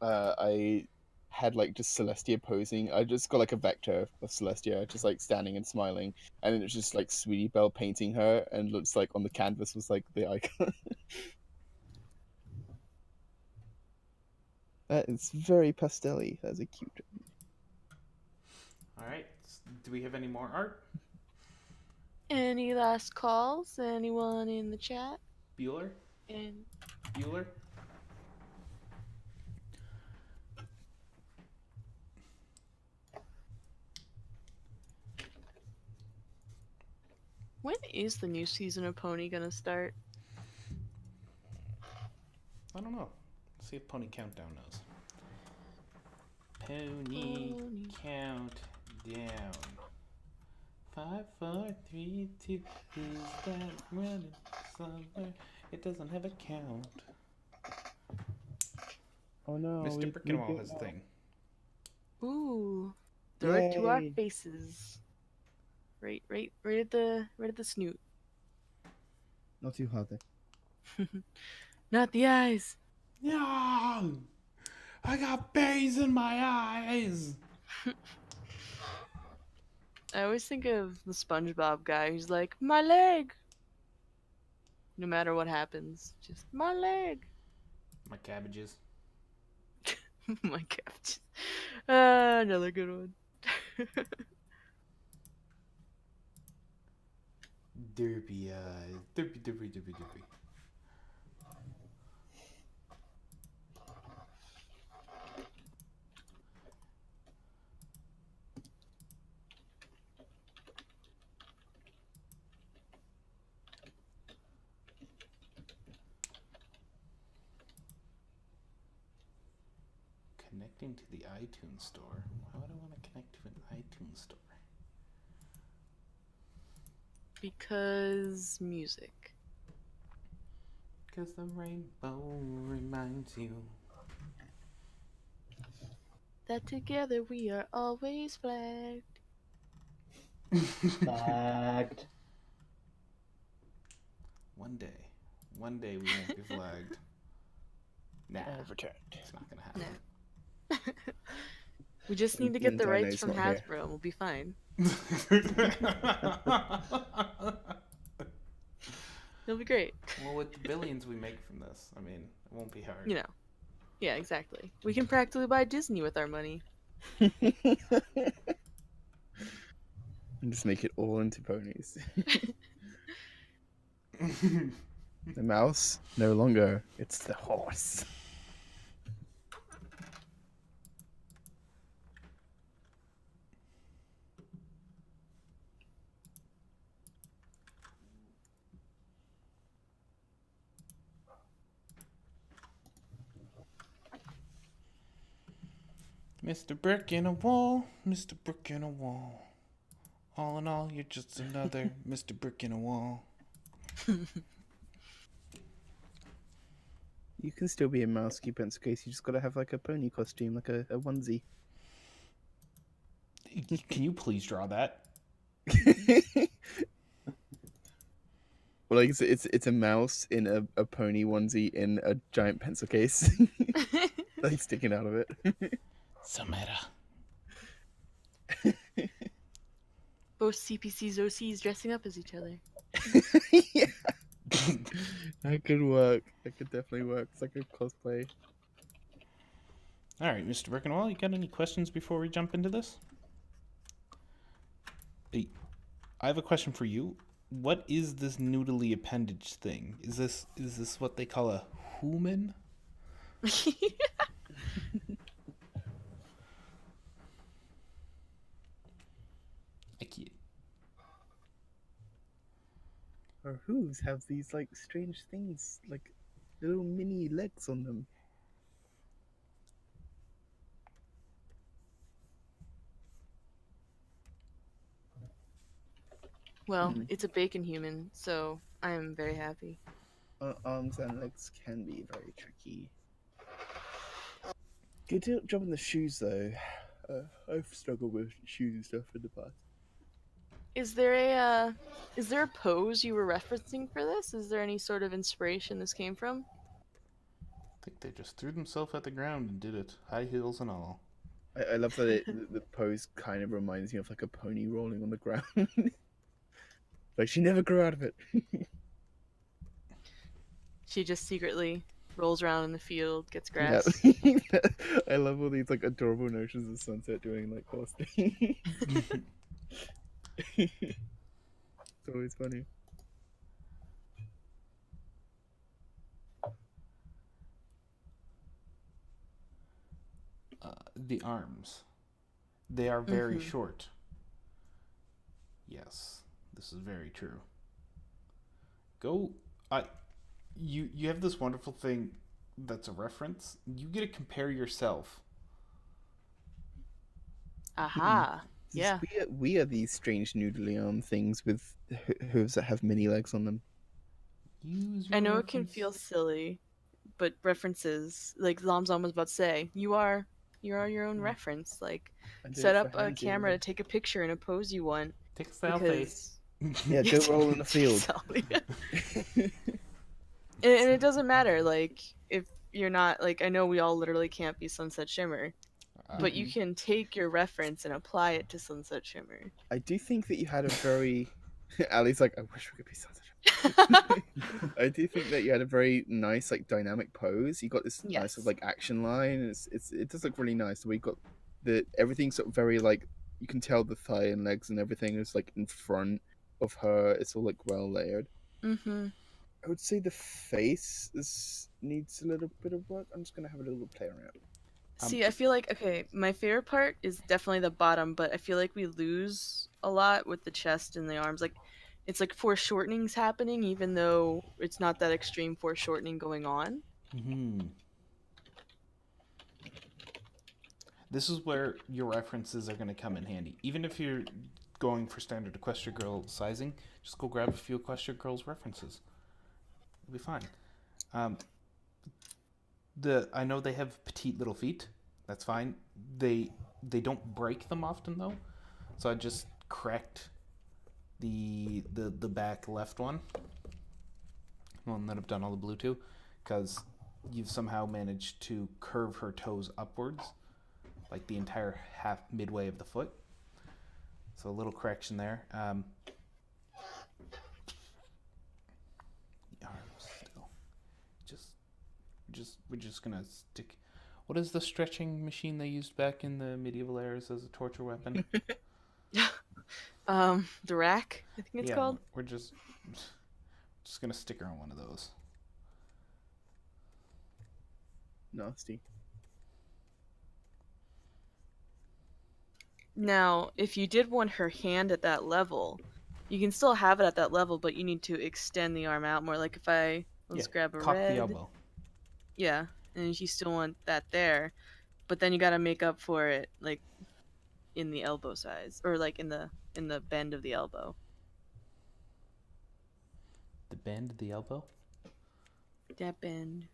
I had like just Celestia posing. I just got like a vector of Celestia just like standing and smiling, and then it's just like Sweetie Belle painting her, and looks like on the canvas was like the icon. That is very pastel-y. That's a cute. All right. Do we have any more art? Any last calls? Anyone in the chat? Bueller? And Bueller? when is the new season of Pony gonna start? I don't know. Let's see if Pony Countdown knows. Pony Countdown. 5, 4, 3, 2. Is that running somewhere? It doesn't have a count. Oh no. Mr. Brickenwall has a thing. Ooh, throw it to our Yay. faces. Right at the snoot. Not too hard there. Not the eyes. No! I got berries in my eyes! I always think of the SpongeBob guy who's like, my leg! No matter what happens, just, my leg! My cabbages. My cabbages. Another good one. Derpy eyes. Derpy. Connecting to the iTunes store. Why would I want to connect to an iTunes store? Because music. Because the rainbow reminds you. That together we are always flagged. Flagged. One day we won't be flagged. Nah, Returned. it's not gonna happen. We just need to get the rights from Hasbro and we'll be fine. It'll be great. Well, with the billions we make from this, I mean, it won't be hard. You know. Yeah, exactly. We can practically buy Disney with our money. And just make it all into ponies. The mouse, no longer. It's the horse. Mr. Brick in a wall, Mr. Brick in a wall. All in all, you're just another Mr. Brick in a wall. You can still be a mouse keeper in case you just gotta have like a pony costume, like a onesie. Can you please draw that? Well, like it's a mouse in a pony onesie in a giant pencil case, like sticking out of it. Samara. Both CPCs, OCs dressing up as each other. Yeah. That could work. That could definitely work. It's like a cosplay. All right, Mr. Brickenwall, you got any questions before we jump into this? Hey, I have a question for you. What is this noodly appendage thing? Is this what they call a human? I can't. Her hooves have these like strange things, like little mini legs on them. Well, it's a bacon human, so I am very happy. Arms and legs can be very tricky. Good job in the shoes, though. I've struggled with shoes and stuff in the past. Is there a pose you were referencing for this? Is there any sort of inspiration this came from? I think they just threw themselves at the ground and did it, high heels and all. I love that the pose kind of reminds me of like a pony rolling on the ground. Like she never grew out of it. She just secretly rolls around in the field, gets Yeah. grass. I love all these like adorable notions of Sunset doing like horse things. It's always funny. The arms. They are very Mhm. short. Yes, this is very true. You have this wonderful thing that's a reference. You get to compare yourself. Aha. Yeah. We are these strange noodly arm things with hooves that have mini legs on them. Use I your know it can reference. feel silly, but references, like Zomzom was about to say, you are your own reference. Like, I did set it up for a Hansi, camera to right? take a picture in a pose you want. Take a selfie. Because Yeah, go roll in the field. And it doesn't matter, like, if you're not, like, I know we all literally can't be Sunset Shimmer, but you can take your reference and apply it to Sunset Shimmer. I do think that you had a very. Ali's like, I wish we could be Sunset Shimmer. I do think that you had a very nice, like, dynamic pose. You got this nice, Yes. sort of, like, action line. It does look really nice. We got everything's sort of very like you can tell the thigh and legs and everything is like in front of her. It's all like well layered. Mm-hmm. I would say the face needs a little bit of work. I'm just gonna have a little play around. See, I feel like, okay, my favorite part is definitely the bottom, but I feel like we lose a lot with the chest and the arms. Like, it's like foreshortening's happening, even though it's not that extreme foreshortening going on. This is where your references are going to come in handy. Even if you're going for standard Equestria Girl sizing, just go grab a few Equestria Girls references. It'll be fine. I know they have petite little feet. That's fine. They don't break them often though, so I just correct the back left one that I've done all the blue to, because you've somehow managed to curve her toes upwards, like the entire half midway of the foot. So a little correction there. The arms still. We're just gonna stick. What is the stretching machine they used back in the medieval eras as a torture weapon? The rack, I think it's called. We're just gonna stick her on one of those. Nasty. Now, if you did want her hand at that level, you can still have it at that level, but you need to extend the arm out more. Like if let's grab a cock red. the elbow. Yeah, and you still want that there, but then you gotta make up for it, like, in the elbow size, or like in the bend of the elbow. The bend of the elbow? That bend.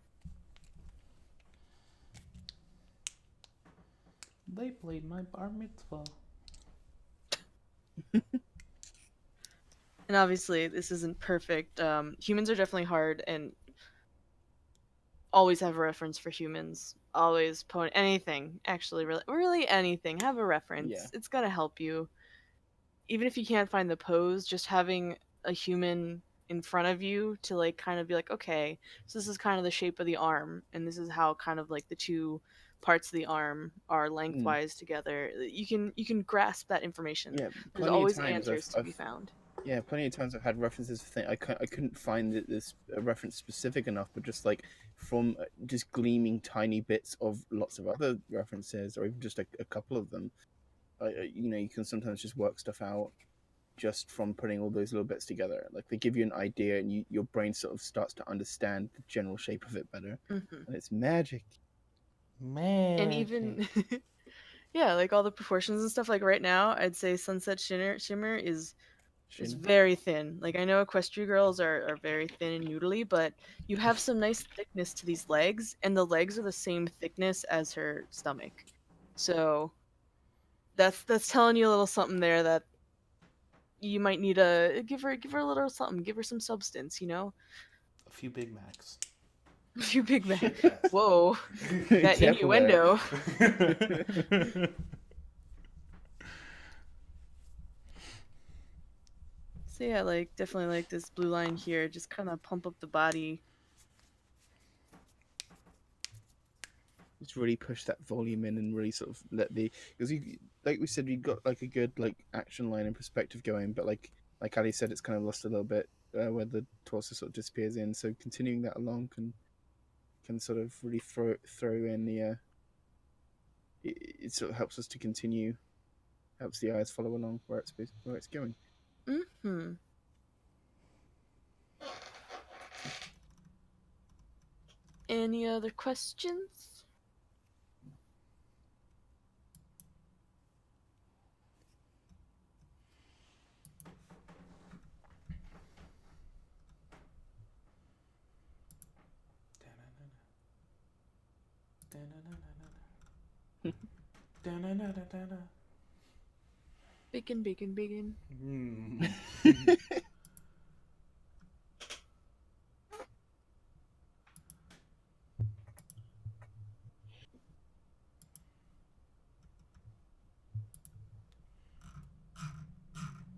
They played my bar mitzvah. And obviously, this isn't perfect. Humans are definitely hard, and always have a reference for humans. Always anything, actually, really anything. Have a reference. Yeah. It's gonna help you. Even if you can't find the pose, just having a human in front of you to like kind of be like, okay, so this is kind of the shape of the arm, and this is how kind of like the two parts of the arm are lengthwise together. You can grasp that information. Yeah, There's always answers to be found. Yeah, plenty of times I've had references for things I couldn't find this reference specific enough, but just like from just gleaming tiny bits of lots of other references, or even just a couple of them. You can sometimes just work stuff out just from putting all those little bits together. Like they give you an idea, and your brain sort of starts to understand the general shape of it better, Mm-hmm. and it's magic. Man. And even yeah, like all the proportions and stuff. Like right now, I'd say Sunset Shimmer is very thin. Like I know Equestria girls are very thin and noodly, but you have some nice thickness to these legs, and the legs are the same thickness as her stomach. So that's telling you a little something there that you might need to give her a little something, give her some substance, A few Big Macs. A few Big Mac. Yes. Whoa, that Careful there. innuendo. So yeah, like definitely like this blue line here, just kind of pump up the body. Just really push that volume in and really sort of let because you, like we said, you got like a good like action line and perspective going, but like Ali said, it's kind of lost a little bit where the torso sort of disappears in. So continuing that along can sort of really throw in the it sort of helps us to continue, helps the eyes follow along where it's going. Mm-hmm. Any other questions? Bacon, bacon, bacon.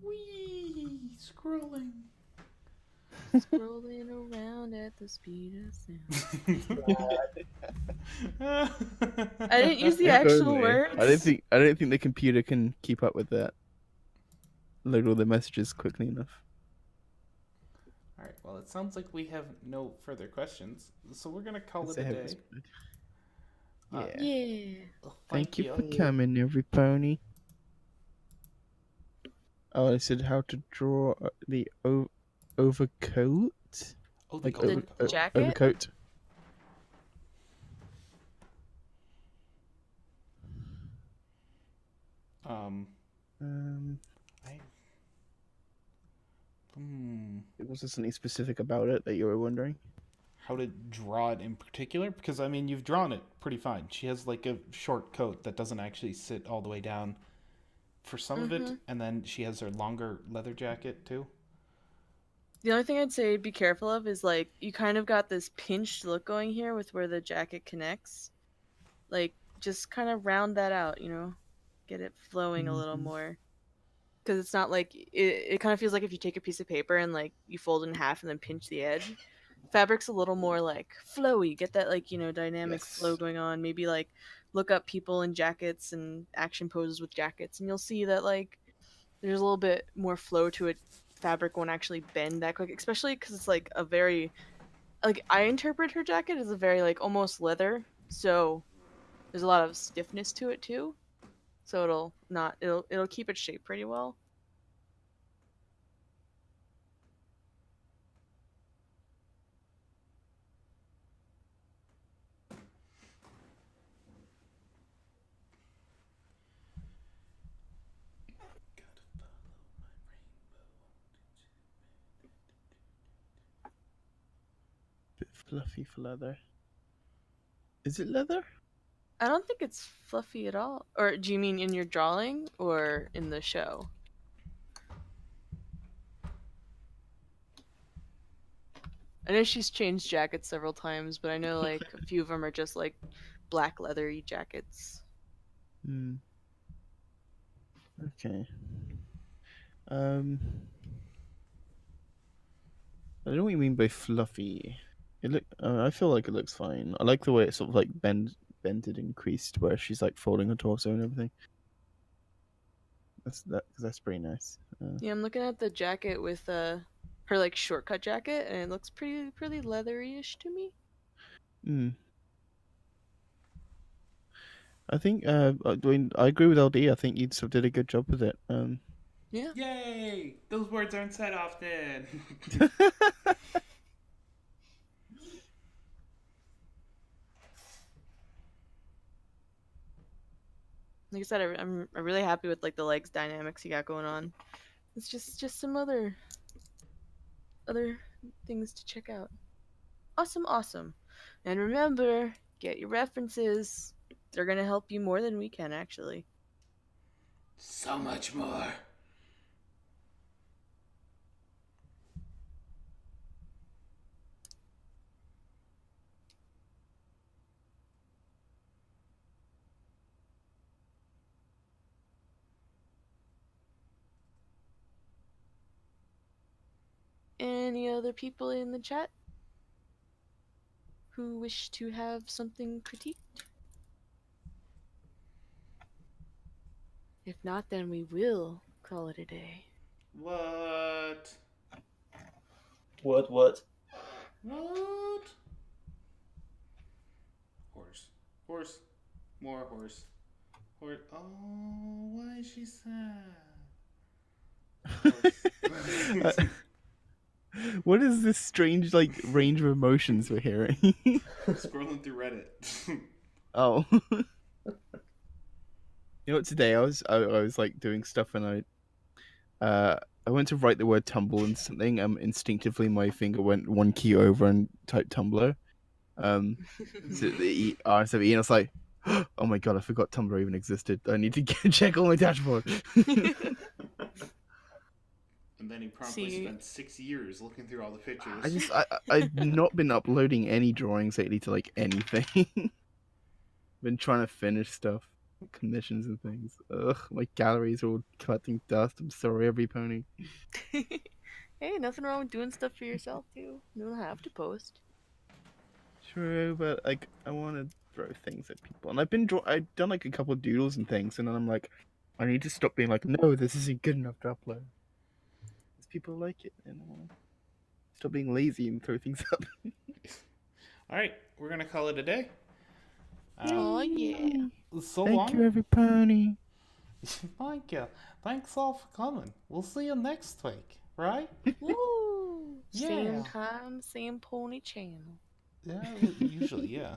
Wee, scrolling. Scrolling around at the speed of sound. I didn't use the actual words. I don't think the computer can keep up with that. Load all the messages quickly enough. All right. Well, it sounds like we have no further questions, so we're gonna call it a day. Yeah. Yeah. Well, Thank you for coming, every pony. Oh, I said how to draw the overcoat. Oh, Like The jacket? overcoat. Was there something specific about it that you were wondering? How to draw it in particular? Because I mean, you've drawn it pretty fine. She has like a short coat that doesn't actually sit all the way down for some of it, and then she has her longer leather jacket too. The only thing I'd say be careful of is like you kind of got this pinched look going here with where the jacket connects. Like just kind of round that out, get it flowing a little more. Because it's not like it kind of feels like if you take a piece of paper and like you fold it in half and then pinch the edge. Fabric's a little more like flowy. Get that like dynamic flow going on. Maybe like look up people in jackets and action poses with jackets, and you'll see that like there's a little bit more flow to it. Fabric won't actually bend that quick, especially because it's like a very like I interpret her jacket as a very like almost leather. So there's a lot of stiffness to it too. So it'll keep its shape pretty well. Bit fluffy for leather. Is it leather? I don't think it's fluffy at all. Or do you mean in your drawing or in the show? I know she's changed jackets several times, but I know like a few of them are just like black leathery jackets. Okay. I don't know what you mean by fluffy. I feel like it looks fine. I like the way it's sort of like bended and creased, where she's like folding her torso and everything. That's pretty nice. Yeah, I'm looking at the jacket with her like shortcut jacket, and it looks pretty leathery-ish to me. I think I agree with LD. I think you sort of did a good job with it. Yeah. Yay! Those words aren't said often. Like I said, I'm really happy with like the legs dynamics you got going on. It's just some other things to check out. Awesome. And remember, get your references. They're gonna help you more than we can, actually. So much more. Any other people in the chat who wish to have something critiqued? If not, then we will call it a day. What? What? What? Horse. More horse. Horse. Oh, why is she sad? Horse. What is this strange like range of emotions we're hearing? Scrolling through Reddit. Oh. You know what? Today I was like doing stuff and I went to write the word tumble and something. Instinctively my finger went one key over and typed Tumblr. So the E instead of E, and I was like, oh my god, I forgot Tumblr even existed. I need to check on my dashboard. And then he promptly spent 6 years looking through all the pictures. I've not been uploading any drawings lately to like anything. Been trying to finish stuff, commissions and things. Ugh, my galleries are all collecting dust. I'm sorry, every pony. Hey, nothing wrong with doing stuff for yourself too. You don't have to post. True, but like I want to throw things at people, and I've done like a couple of doodles and things, and then I'm like, I need to stop being like, no, this isn't good enough to upload. Because people like it, and I want to stop being lazy and throw things up. All right, we're gonna call it a day. Oh yeah. So Thank you, every pony. Thank you. Thanks all for coming. We'll see you next week, right? Woo! Yeah. Same time, same pony channel. Yeah, usually, yeah.